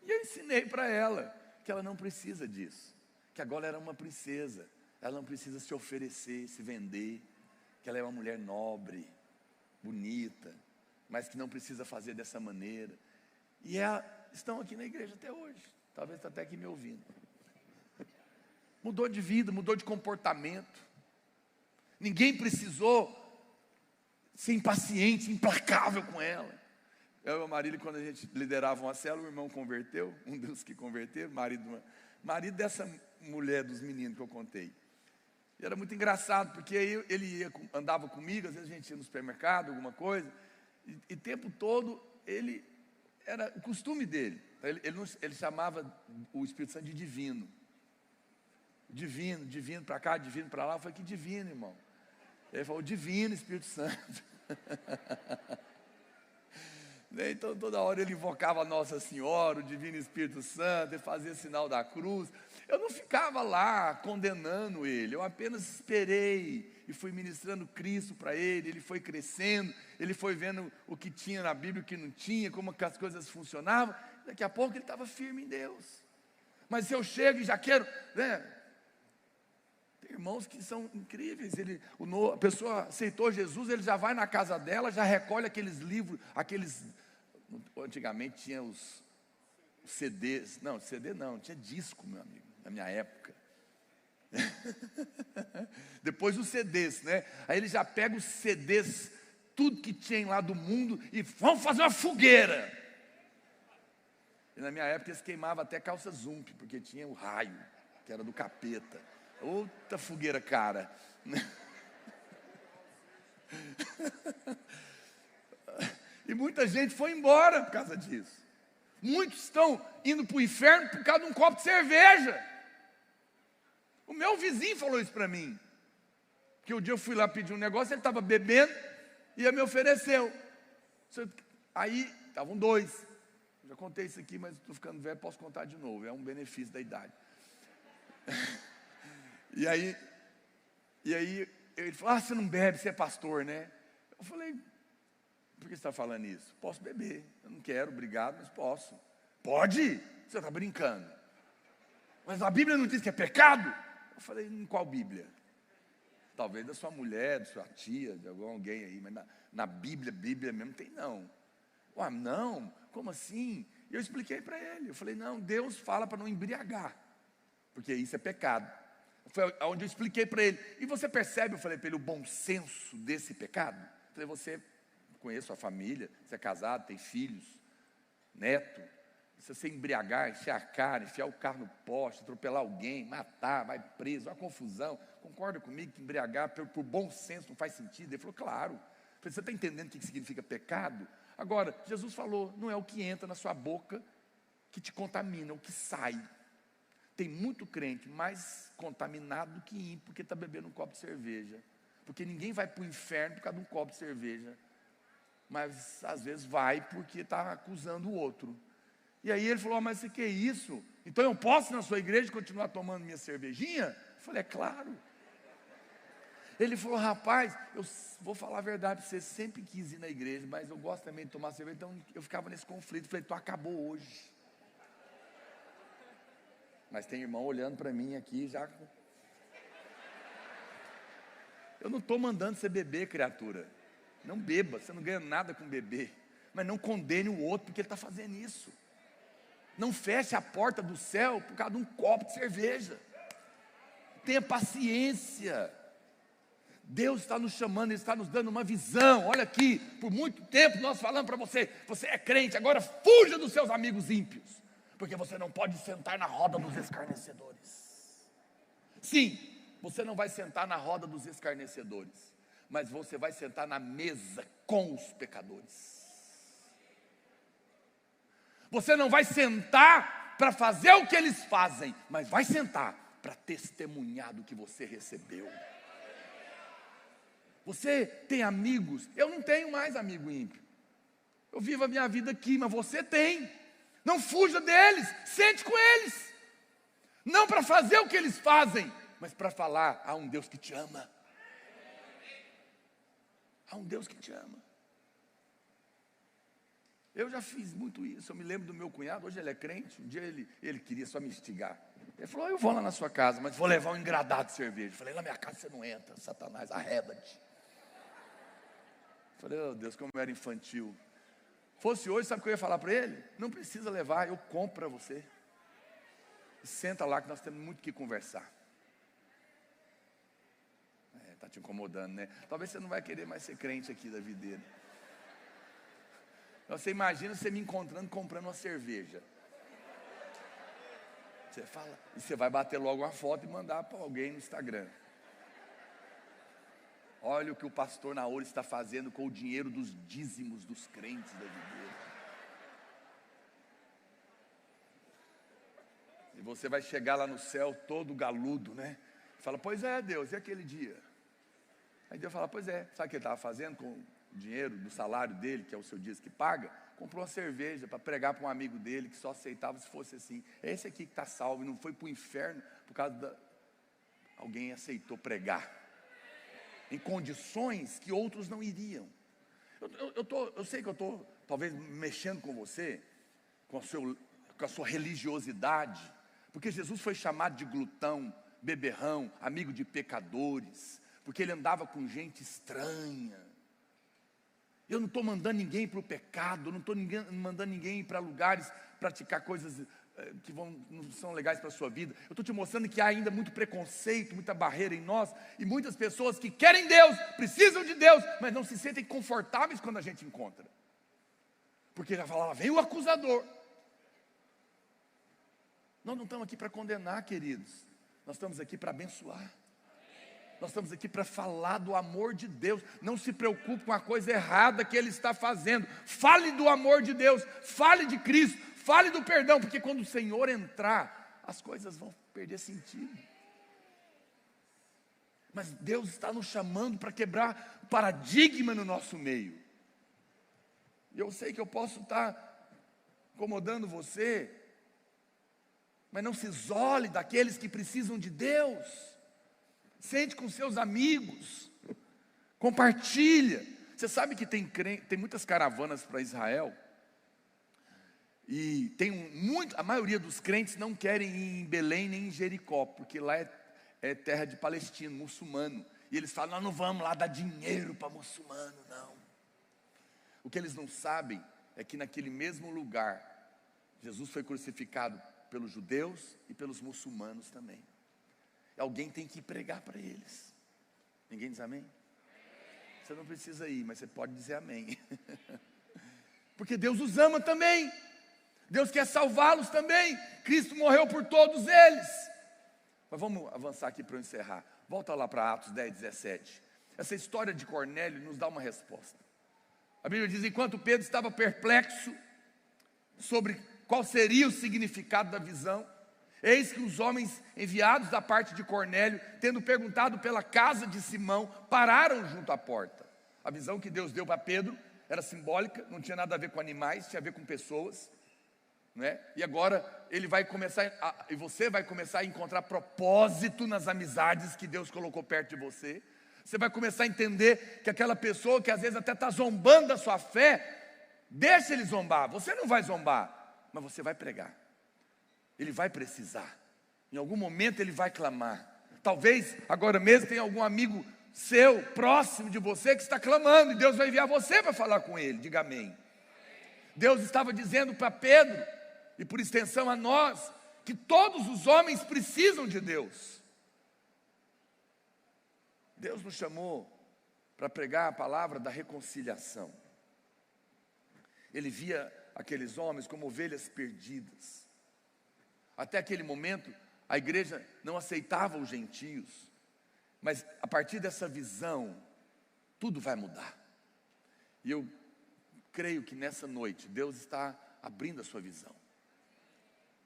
E eu ensinei para ela que ela não precisa disso, que agora ela é uma princesa, ela não precisa se oferecer, se vender, que ela é uma mulher nobre, bonita, mas que não precisa fazer dessa maneira. E estão aqui na igreja até hoje, talvez está até aqui me ouvindo. Mudou de vida, mudou de comportamento. Ninguém precisou ser impaciente, implacável com ela. Eu e a Marília, quando a gente liderava uma célula, o irmão converteu, um dos que converteram, marido dessa mulher dos meninos que eu contei. E era muito engraçado, porque aí ele andava comigo, às vezes a gente ia no supermercado, alguma coisa, e o tempo todo era o costume dele. Ele chamava o Espírito Santo de divino. Divino para cá, divino para lá. Eu falei: que divino, irmão? Ele falou: divino Espírito Santo. Então toda hora ele invocava a Nossa Senhora, o Divino Espírito Santo, ele fazia sinal da cruz. Eu não ficava lá condenando ele, eu apenas esperei e fui ministrando Cristo para ele. Ele foi crescendo, ele foi vendo o que tinha na Bíblia, o que não tinha, como que as coisas funcionavam. Daqui a pouco ele estava firme em Deus. Mas se eu chego e já quero, né? Tem irmãos que são incríveis. A pessoa aceitou Jesus, ele já vai na casa dela, já recolhe aqueles livros, antigamente tinha os CDs, não, CD não, tinha disco, meu amigo, na minha época. Depois os CDs, né? Aí ele já pega os CDs, tudo que tinha lá do mundo, e vamos fazer uma fogueira. E na minha época eles queimavam até calça Zump, porque tinha o raio, que era do capeta. Outra fogueira, cara. E muita gente foi embora por causa disso. Muitos estão indo para o inferno por causa de um copo de cerveja. O meu vizinho falou isso para mim. Que um dia eu fui lá pedir um negócio, ele estava bebendo e me ofereceu. Aí, estavam dois. Já contei isso aqui, mas estou ficando velho, posso contar de novo. É um benefício da idade. E aí ele falou: você não bebe, você é pastor, né? Eu falei: por que você está falando isso? Posso beber, eu não quero, obrigado, mas posso. Pode? Você está brincando. Mas a Bíblia não diz que é pecado? Eu falei: em qual Bíblia? Talvez da sua mulher, da sua tia, de alguém aí, mas na Bíblia mesmo tem não. Ué, não? Como assim? E eu expliquei para ele, eu falei: não, Deus fala para não embriagar, porque isso é pecado. Foi onde eu expliquei para ele. E você percebe, eu falei para ele, o bom senso desse pecado? Eu falei: você conhece sua família, você é casado, tem filhos, neto. Se você embriagar, enfiar a cara, enfiar o carro no poste, atropelar alguém, matar, vai preso, uma confusão. Concorda comigo que embriagar por bom senso não faz sentido? Ele falou: claro. Eu falei: você está entendendo o que significa pecado? Agora, Jesus falou: não é o que entra na sua boca que te contamina, é o que sai. Tem muito crente mais contaminado do que ímpio, porque está bebendo um copo de cerveja. Porque ninguém vai para o inferno por causa de um copo de cerveja. Mas às vezes vai porque está acusando o outro. E aí ele falou: mas o que é isso? Então eu posso ir na sua igreja continuar tomando minha cervejinha? Eu falei: é claro. Ele falou: rapaz, eu vou falar a verdade para você, sempre quis ir na igreja, mas eu gosto também de tomar cerveja, então eu ficava nesse conflito. Eu falei: então acabou hoje. Mas tem irmão olhando para mim aqui já. Eu não estou mandando você beber, criatura. Não beba, você não ganha nada com beber. Mas não condene o outro porque ele está fazendo isso. Não feche a porta do céu por causa de um copo de cerveja. Tenha paciência. Deus está nos chamando, Ele está nos dando uma visão. Olha aqui, por muito tempo nós falamos para você: você é crente, agora fuja dos seus amigos ímpios, porque você não pode sentar na roda dos escarnecedores. Sim, você não vai sentar na roda dos escarnecedores, mas você vai sentar na mesa com os pecadores. Você não vai sentar para fazer o que eles fazem, mas vai sentar para testemunhar do que você recebeu. Você tem amigos? Eu não tenho mais amigo ímpio. Eu vivo a minha vida aqui, mas você tem. Não fuja deles, sente com eles. Não para fazer o que eles fazem, mas para falar: há um Deus que te ama. Há um Deus que te ama. Eu já fiz muito isso. Eu me lembro do meu cunhado, hoje ele é crente. Um dia ele queria só me instigar. Ele falou: eu vou lá na sua casa, mas vou levar um engradado de cerveja. Eu falei: na minha casa você não entra, Satanás, arreda-te. Eu falei: oh Deus, como eu era infantil. Fosse hoje, sabe o que eu ia falar para ele? Não precisa levar, eu compro para você. Senta lá que nós temos muito que conversar. Está te incomodando, né? Talvez você não vai querer mais ser crente aqui da videira. Você imagina você me encontrando comprando uma cerveja. Você fala, e você vai bater logo uma foto e mandar para alguém no Instagram. Olha o que o pastor Naor está fazendo com o dinheiro dos dízimos dos crentes da videira. E você vai chegar lá no céu todo galudo, né? Fala: pois é, Deus, e aquele dia? Aí Deus fala: pois é, sabe o que ele estava fazendo com o dinheiro do salário dele, que é o seu dízimo que paga? Comprou uma cerveja para pregar para um amigo dele que só aceitava se fosse assim. É esse aqui que está salvo e não foi para o inferno por causa da... Alguém aceitou pregar em condições que outros não iriam. Eu sei que eu estou talvez mexendo com você, com a sua religiosidade, porque Jesus foi chamado de glutão, beberrão, amigo de pecadores, porque ele andava com gente estranha. Eu não estou mandando ninguém para o pecado, não estou mandando ninguém para lugares praticar coisas que não são legais para a sua vida. Eu estou te mostrando que há ainda muito preconceito, muita barreira em nós, e muitas pessoas que querem Deus, precisam de Deus, mas não se sentem confortáveis quando a gente encontra. Porque já falava: vem o acusador. Nós não estamos aqui para condenar, queridos. Nós estamos aqui para abençoar. Nós estamos aqui para falar do amor de Deus. Não se preocupe com a coisa errada que Ele está fazendo. Fale do amor de Deus. Fale de Cristo. Fale do perdão. Porque quando o Senhor entrar, as coisas vão perder sentido. Mas Deus está nos chamando para quebrar paradigma no nosso meio. E eu sei que eu posso estar incomodando você, mas não se isole daqueles que precisam de Deus. Sente com seus amigos, compartilha. Você sabe que tem muitas caravanas para Israel, e a maioria dos crentes não querem ir em Belém nem em Jericó, porque lá é terra de palestino, muçulmano, e eles falam: nós não vamos lá dar dinheiro para muçulmano, não. O que eles não sabem é que naquele mesmo lugar, Jesus foi crucificado pelos judeus e pelos muçulmanos também. Alguém tem que pregar para eles. Ninguém diz amém? Você não precisa ir, mas você pode dizer amém. Porque Deus os ama também. Deus quer salvá-los também. Cristo morreu por todos eles. Mas vamos avançar aqui para eu encerrar. Volta lá para Atos 10, 17. Essa história de Cornélio nos dá uma resposta. A Bíblia diz: enquanto Pedro estava perplexo sobre qual seria o significado da visão, eis que os homens enviados da parte de Cornélio, tendo perguntado pela casa de Simão, pararam junto à porta. A visão que Deus deu para Pedro era simbólica, não tinha nada a ver com animais, tinha a ver com pessoas, não é? E agora ele vai começar, e você vai começar a encontrar propósito nas amizades que Deus colocou perto de você. Você vai começar a entender que aquela pessoa que às vezes até está zombando da sua fé, deixa ele zombar. Você não vai zombar, mas você vai pregar. Ele vai precisar. Em algum momento ele vai clamar. Talvez agora mesmo tenha algum amigo seu, próximo de você, que está clamando, e Deus vai enviar você para falar com ele. Diga amém. Deus estava dizendo para Pedro, e por extensão a nós, que todos os homens precisam de Deus. Deus nos chamou para pregar a palavra da reconciliação. Ele via aqueles homens como ovelhas perdidas. Até aquele momento, a igreja não aceitava os gentios, mas a partir dessa visão, tudo vai mudar. E eu creio que nessa noite, Deus está abrindo a sua visão,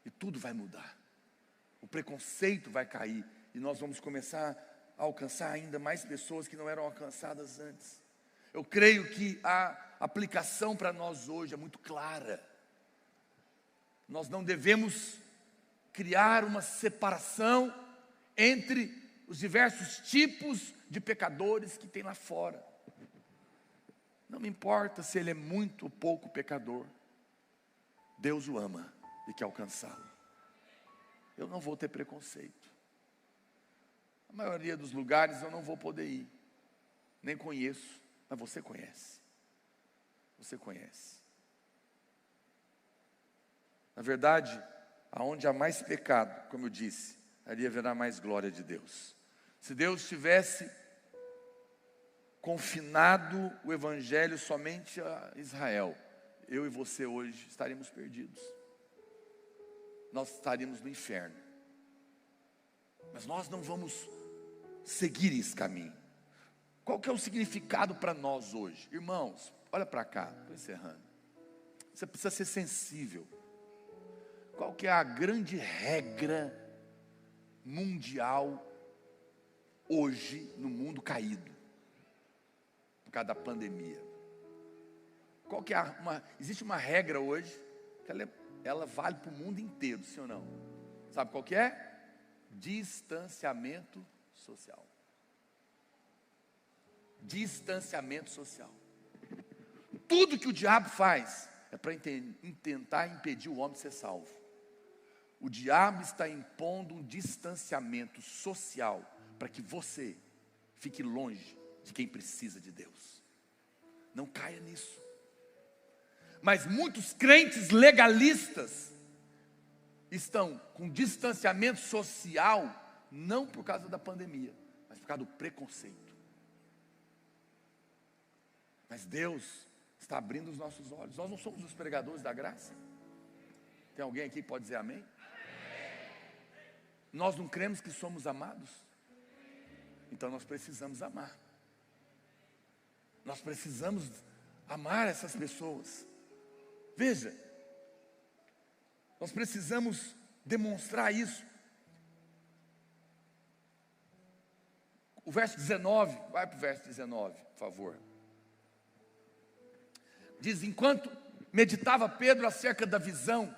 e tudo vai mudar. o preconceito vai cair, e nós vamos começar a alcançar ainda mais pessoas que não eram alcançadas antes. Eu creio que a aplicação para nós hoje é muito clara. Nós não devemos criar uma separação entre os diversos tipos de pecadores que tem lá fora. Não me importa se ele é muito ou pouco pecador, Deus o ama e quer alcançá-lo. Eu não vou ter preconceito. A maioria dos lugares eu não vou poder ir, nem conheço, mas você conhece. Você conhece. Na verdade, aonde há mais pecado, como eu disse, ali haverá mais glória de Deus. Se Deus tivesse confinado o evangelho somente a Israel, eu e você hoje estaríamos perdidos. Nós estaríamos no inferno. Mas nós não vamos seguir esse caminho. Qual que é o significado para nós hoje? Irmãos, olha para cá, estou encerrando. Você precisa ser sensível. Qual que é a grande regra mundial hoje no mundo caído? Por causa da pandemia. Qual que é existe uma regra hoje, que ela vale para o mundo inteiro, sim ou não? Sabe qual que é? Distanciamento social. Distanciamento social. Tudo que o diabo faz é para tentar impedir o homem de ser salvo. O diabo está impondo um distanciamento social para que você fique longe de quem precisa de Deus. Não caia nisso. Mas muitos crentes legalistas estão com distanciamento social, não por causa da pandemia, mas por causa do preconceito. Mas Deus está abrindo os nossos olhos. Nós não somos os pregadores da graça? Tem alguém aqui que pode dizer amém? Nós não cremos que somos amados? Então nós precisamos amar. Nós precisamos amar essas pessoas. Veja, nós precisamos demonstrar isso. O verso 19, vai para o verso 19, por favor. Diz: enquanto meditava Pedro acerca da visão,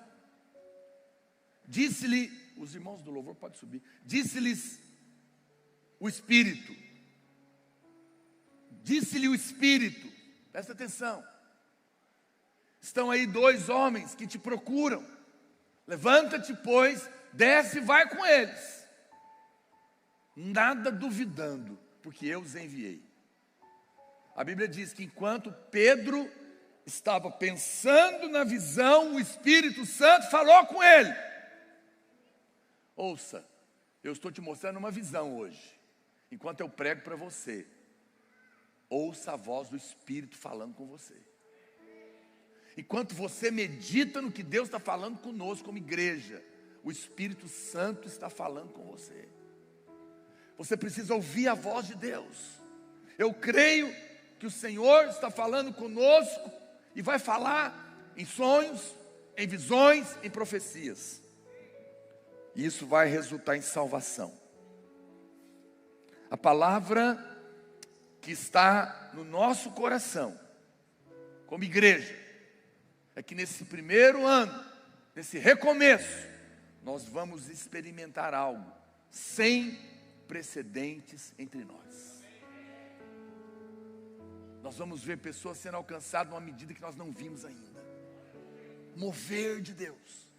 disse-lhe, os irmãos do louvor podem subir, disse-lhes o Espírito, presta atenção, estão aí 2 homens que te procuram, levanta-te, pois, desce e vai com eles, nada duvidando, porque eu os enviei. A Bíblia diz que enquanto Pedro estava pensando na visão, o Espírito Santo falou com ele. Ouça, eu estou te mostrando uma visão hoje, enquanto eu prego para você. Ouça a voz do Espírito falando com você. Enquanto você medita no que Deus está falando conosco como igreja, o Espírito Santo está falando com você. Você precisa ouvir a voz de Deus. Eu creio que o Senhor está falando conosco e vai falar em sonhos, em visões, em profecias. E isso vai resultar em salvação. A palavra que está no nosso coração, como igreja, é que nesse primeiro ano, nesse recomeço, nós vamos experimentar algo sem precedentes entre nós. Nós vamos ver pessoas sendo alcançadas numa medida que nós não vimos ainda. Mover de Deus,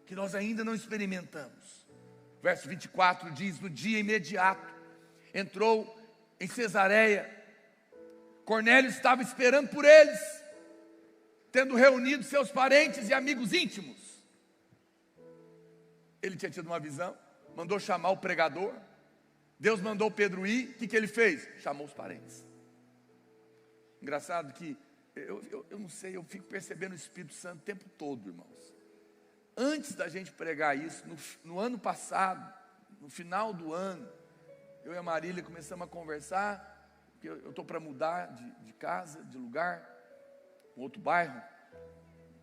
que nós ainda não experimentamos. Verso 24 diz: no dia imediato, entrou em Cesareia, Cornélio estava esperando por eles, tendo reunido seus parentes e amigos íntimos. Ele tinha tido uma visão, mandou chamar o pregador, Deus mandou Pedro ir, o que ele fez? Chamou os parentes. Engraçado que, eu não sei, eu fico percebendo o Espírito Santo o tempo todo, irmãos. Antes da gente pregar isso, no ano passado, no final do ano, eu e a Marília começamos a conversar, porque eu estou para mudar de casa, de lugar, um outro bairro,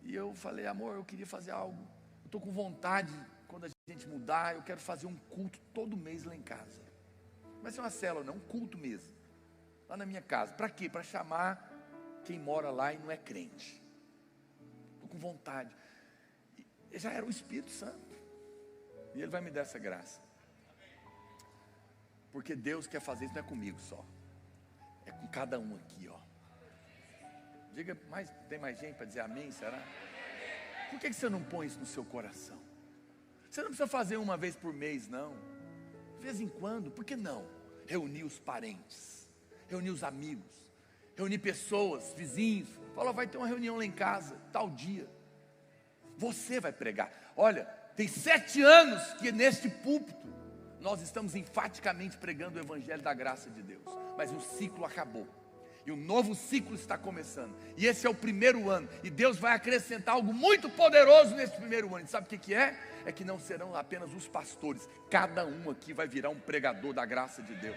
e eu falei: amor, eu queria fazer algo, eu estou com vontade de quando a gente mudar, eu quero fazer um culto todo mês lá em casa. Não vai ser uma célula, não, um culto mesmo. Lá na minha casa. Para quê? Para chamar quem mora lá e não é crente. Estou com vontade. E já era o Espírito Santo. E Ele vai me dar essa graça. Porque Deus quer fazer isso, não é comigo só. É com cada um aqui, ó. Diga, mas tem mais gente para dizer amém, será? Por que você não põe isso no seu coração? Você não precisa fazer uma vez por mês, não. De vez em quando, por que não? Reunir os parentes, reunir os amigos, reunir pessoas, vizinhos. Fala, vai ter uma reunião lá em casa, tal dia. Você vai pregar. Olha, tem 7 anos que neste púlpito nós estamos enfaticamente pregando o Evangelho da graça de Deus. Mas o ciclo acabou. E um novo ciclo está começando. E esse é o primeiro ano. E Deus vai acrescentar algo muito poderoso nesse primeiro ano. E sabe o que é? É que não serão apenas os pastores. Cada um aqui vai virar um pregador da graça de Deus.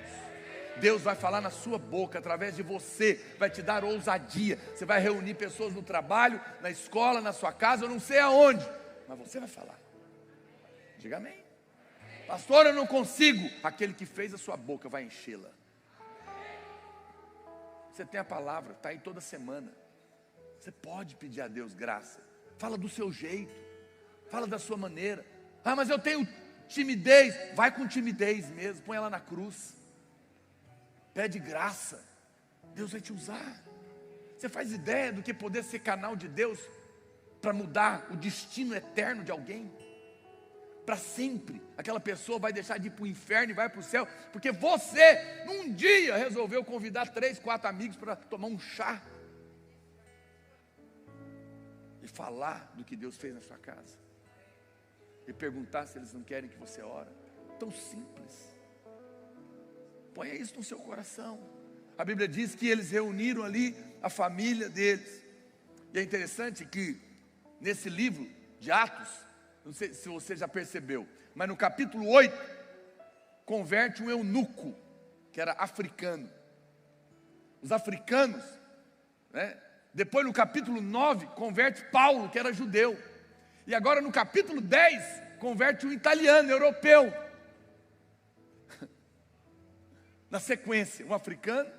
Deus vai falar na sua boca, através de você. Vai te dar ousadia. Você vai reunir pessoas no trabalho, na escola, na sua casa, eu não sei aonde. Mas você vai falar. Diga amém. Pastor, eu não consigo. Aquele que fez a sua boca vai enchê-la. Você tem a palavra, está aí toda semana. Você pode pedir a Deus graça. Fala do seu jeito. Fala da sua maneira. Ah, mas eu tenho timidez. Vai com timidez mesmo. Põe ela na cruz. Pede graça. Deus vai te usar. Você faz ideia do que poder ser canal de Deus para mudar o destino eterno de alguém? Para sempre, aquela pessoa vai deixar de ir para o inferno e vai para o céu, porque você, num dia, resolveu convidar 3, 4 amigos para tomar um chá e falar do que Deus fez na sua casa e perguntar se eles não querem que você ore. Tão simples. Ponha isso no seu coração. A Bíblia diz que eles reuniram ali a família deles. E é interessante que nesse livro de Atos, não sei se você já percebeu, mas no capítulo 8, converte um eunuco, que era africano. Os africanos, né? Depois no capítulo 9, converte Paulo, que era judeu. E agora no capítulo 10, converte um italiano, europeu. Na sequência, um africano,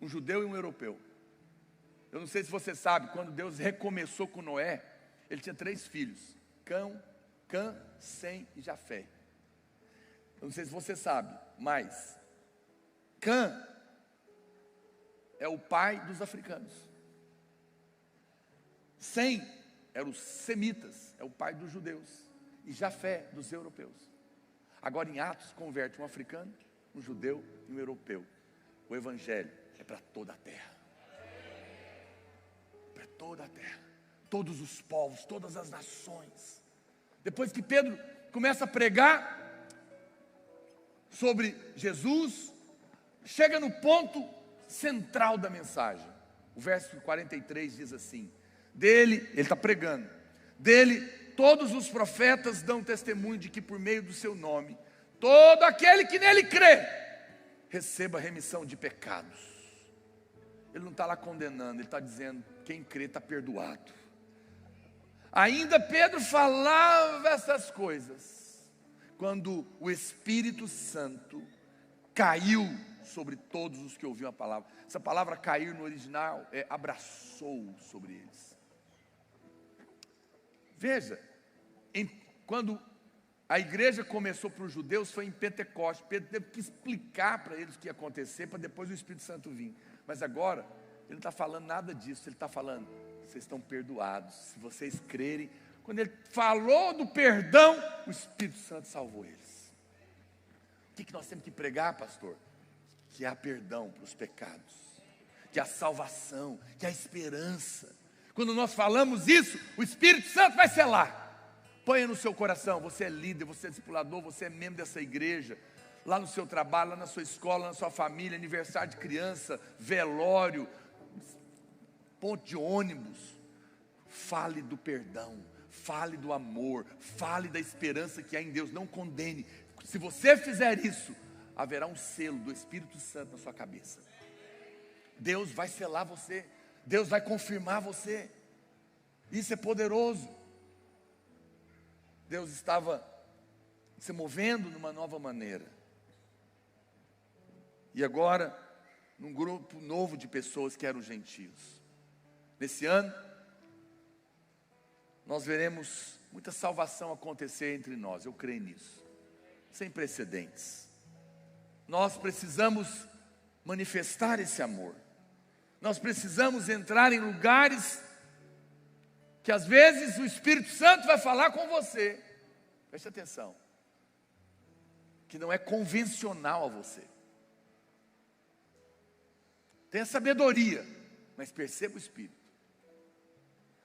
um judeu e um europeu. Eu não sei se você sabe, quando Deus recomeçou com Noé, ele tinha 3 filhos, Cã, Sem e Jafé. Eu não sei se você sabe, mas Cã é o pai dos africanos. Sem era os semitas, é o pai dos judeus. E Jafé dos europeus. Agora em Atos converte um africano, um judeu e um europeu. O evangelho é para toda a terra. Para toda a terra. Todos os povos, todas as nações. Depois que Pedro começa a pregar sobre Jesus, chega no ponto central da mensagem. O verso 43 diz assim: dele, ele está pregando, dele todos os profetas dão testemunho de que por meio do seu nome, todo aquele que nele crê, receba remissão de pecados. Ele não está lá condenando, ele está dizendo, quem crê está perdoado. Ainda Pedro falava essas coisas, quando o Espírito Santo caiu sobre todos os que ouviam a palavra. Essa palavra cair no original é abraçou sobre eles. Veja, quando a igreja começou para os judeus, foi em Pentecostes. Pedro teve que explicar para eles o que ia acontecer, para depois o Espírito Santo vir. Mas agora, ele não está falando nada disso, ele está falando, vocês estão perdoados, se vocês crerem. Quando ele falou do perdão, o Espírito Santo salvou eles. O que nós temos que pregar, pastor? Que há perdão para os pecados, que há salvação, que há esperança. Quando nós falamos isso, o Espírito Santo vai selar. Ponha no seu coração, você é líder, você é discipulador, você é membro dessa igreja, lá no seu trabalho, lá na sua escola, na sua família, aniversário de criança, velório, ponto de ônibus. Fale do perdão, fale do amor, fale da esperança que há em Deus, não condene. Se você fizer isso, haverá um selo do Espírito Santo na sua cabeça. Deus vai selar você, Deus vai confirmar você. Isso é poderoso. Deus estava se movendo numa nova maneira. E agora, num grupo novo de pessoas que eram gentios. Nesse ano, nós veremos muita salvação acontecer entre nós, eu creio nisso. Sem precedentes. Nós precisamos manifestar esse amor. Nós precisamos entrar em lugares que às vezes o Espírito Santo vai falar com você. Preste atenção. Que não é convencional a você. Tenha sabedoria, mas perceba o Espírito.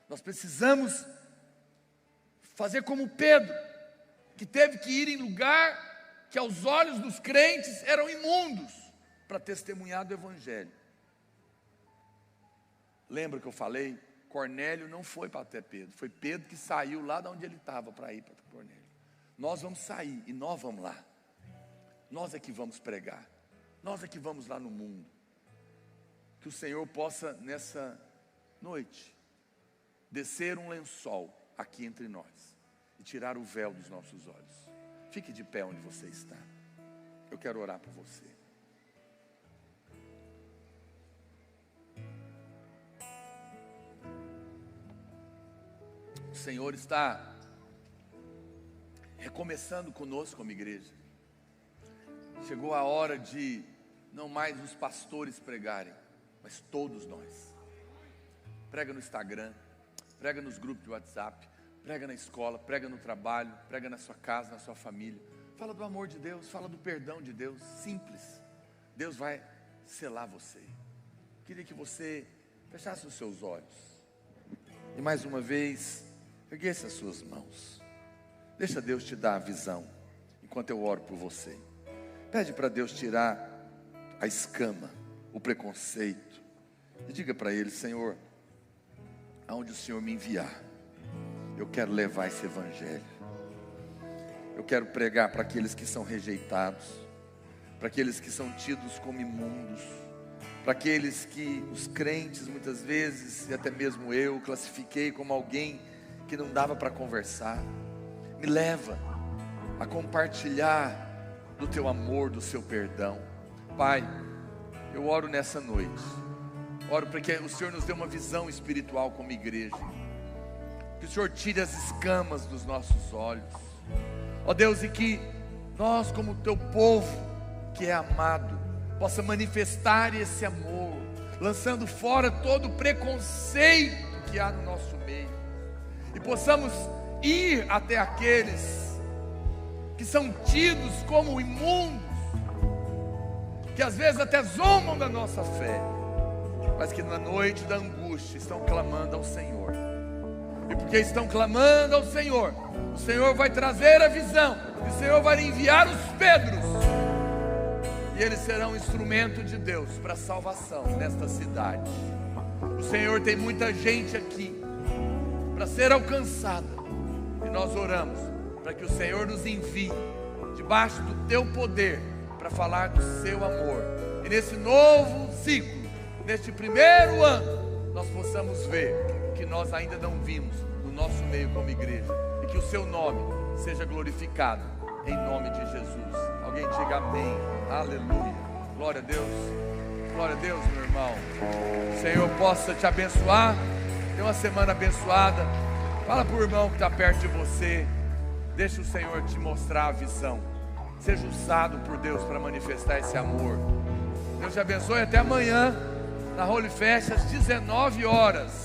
Nós precisamos fazer como Pedro, que teve que ir em lugar que aos olhos dos crentes eram imundos, para testemunhar do Evangelho. Lembra que eu falei? Cornélio não foi para até Pedro, foi Pedro que saiu lá de onde ele estava para ir para Cornélio. Nós vamos sair e nós vamos lá. Nós é que vamos pregar, nós é que vamos lá no mundo. Que o Senhor possa nessa noite descer um lençol aqui entre nós e tirar o véu dos nossos olhos. Fique de pé onde você está. Eu quero orar por você. O Senhor está recomeçando conosco como igreja. Chegou a hora de não mais os pastores pregarem, mas todos nós. Prega no Instagram, prega nos grupos de WhatsApp, prega na escola, prega no trabalho, prega na sua casa, na sua família. Fala do amor de Deus, fala do perdão de Deus, simples. Deus vai selar você. Queria que você fechasse os seus olhos. E mais uma vez, erguesse as suas mãos. Deixa Deus te dar a visão, enquanto eu oro por você. Pede para Deus tirar a escama, o preconceito. E diga para Ele: Senhor, aonde o Senhor me enviar, eu quero levar esse Evangelho. Eu quero pregar para aqueles que são rejeitados, para aqueles que são tidos como imundos, para aqueles que os crentes muitas vezes, e até mesmo eu, classifiquei como alguém que não dava para conversar. Me leva a compartilhar do teu amor, do seu perdão. Pai, eu oro nessa noite, oro para que o Senhor nos dê uma visão espiritual como igreja, que o Senhor tire as escamas dos nossos olhos, ó Deus, e que nós como teu povo que é amado, possa manifestar esse amor, lançando fora todo o preconceito que há no nosso meio, e possamos ir até aqueles que são tidos como imundos, que às vezes até zombam da nossa fé, mas que na noite da angústia estão clamando ao Senhor. E porque estão clamando ao Senhor, o Senhor vai trazer a visão, e o Senhor vai enviar os Pedros, e eles serão instrumento de Deus para a salvação nesta cidade. O Senhor tem muita gente aqui para ser alcançada, e nós oramos para que o Senhor nos envie debaixo do teu poder para falar do seu amor, e nesse novo ciclo, neste primeiro ano, nós possamos ver o que nós ainda não vimos no nosso meio como igreja, e que o seu nome seja glorificado em nome de Jesus. Alguém diga amém, aleluia, glória a Deus, meu irmão. O Senhor possa te abençoar. Tenha uma semana abençoada. Fala para o irmão que está perto de você. Deixa o Senhor te mostrar a visão. Seja usado por Deus para manifestar esse amor. Deus te abençoe. Até amanhã na Holy Fest às 19 horas.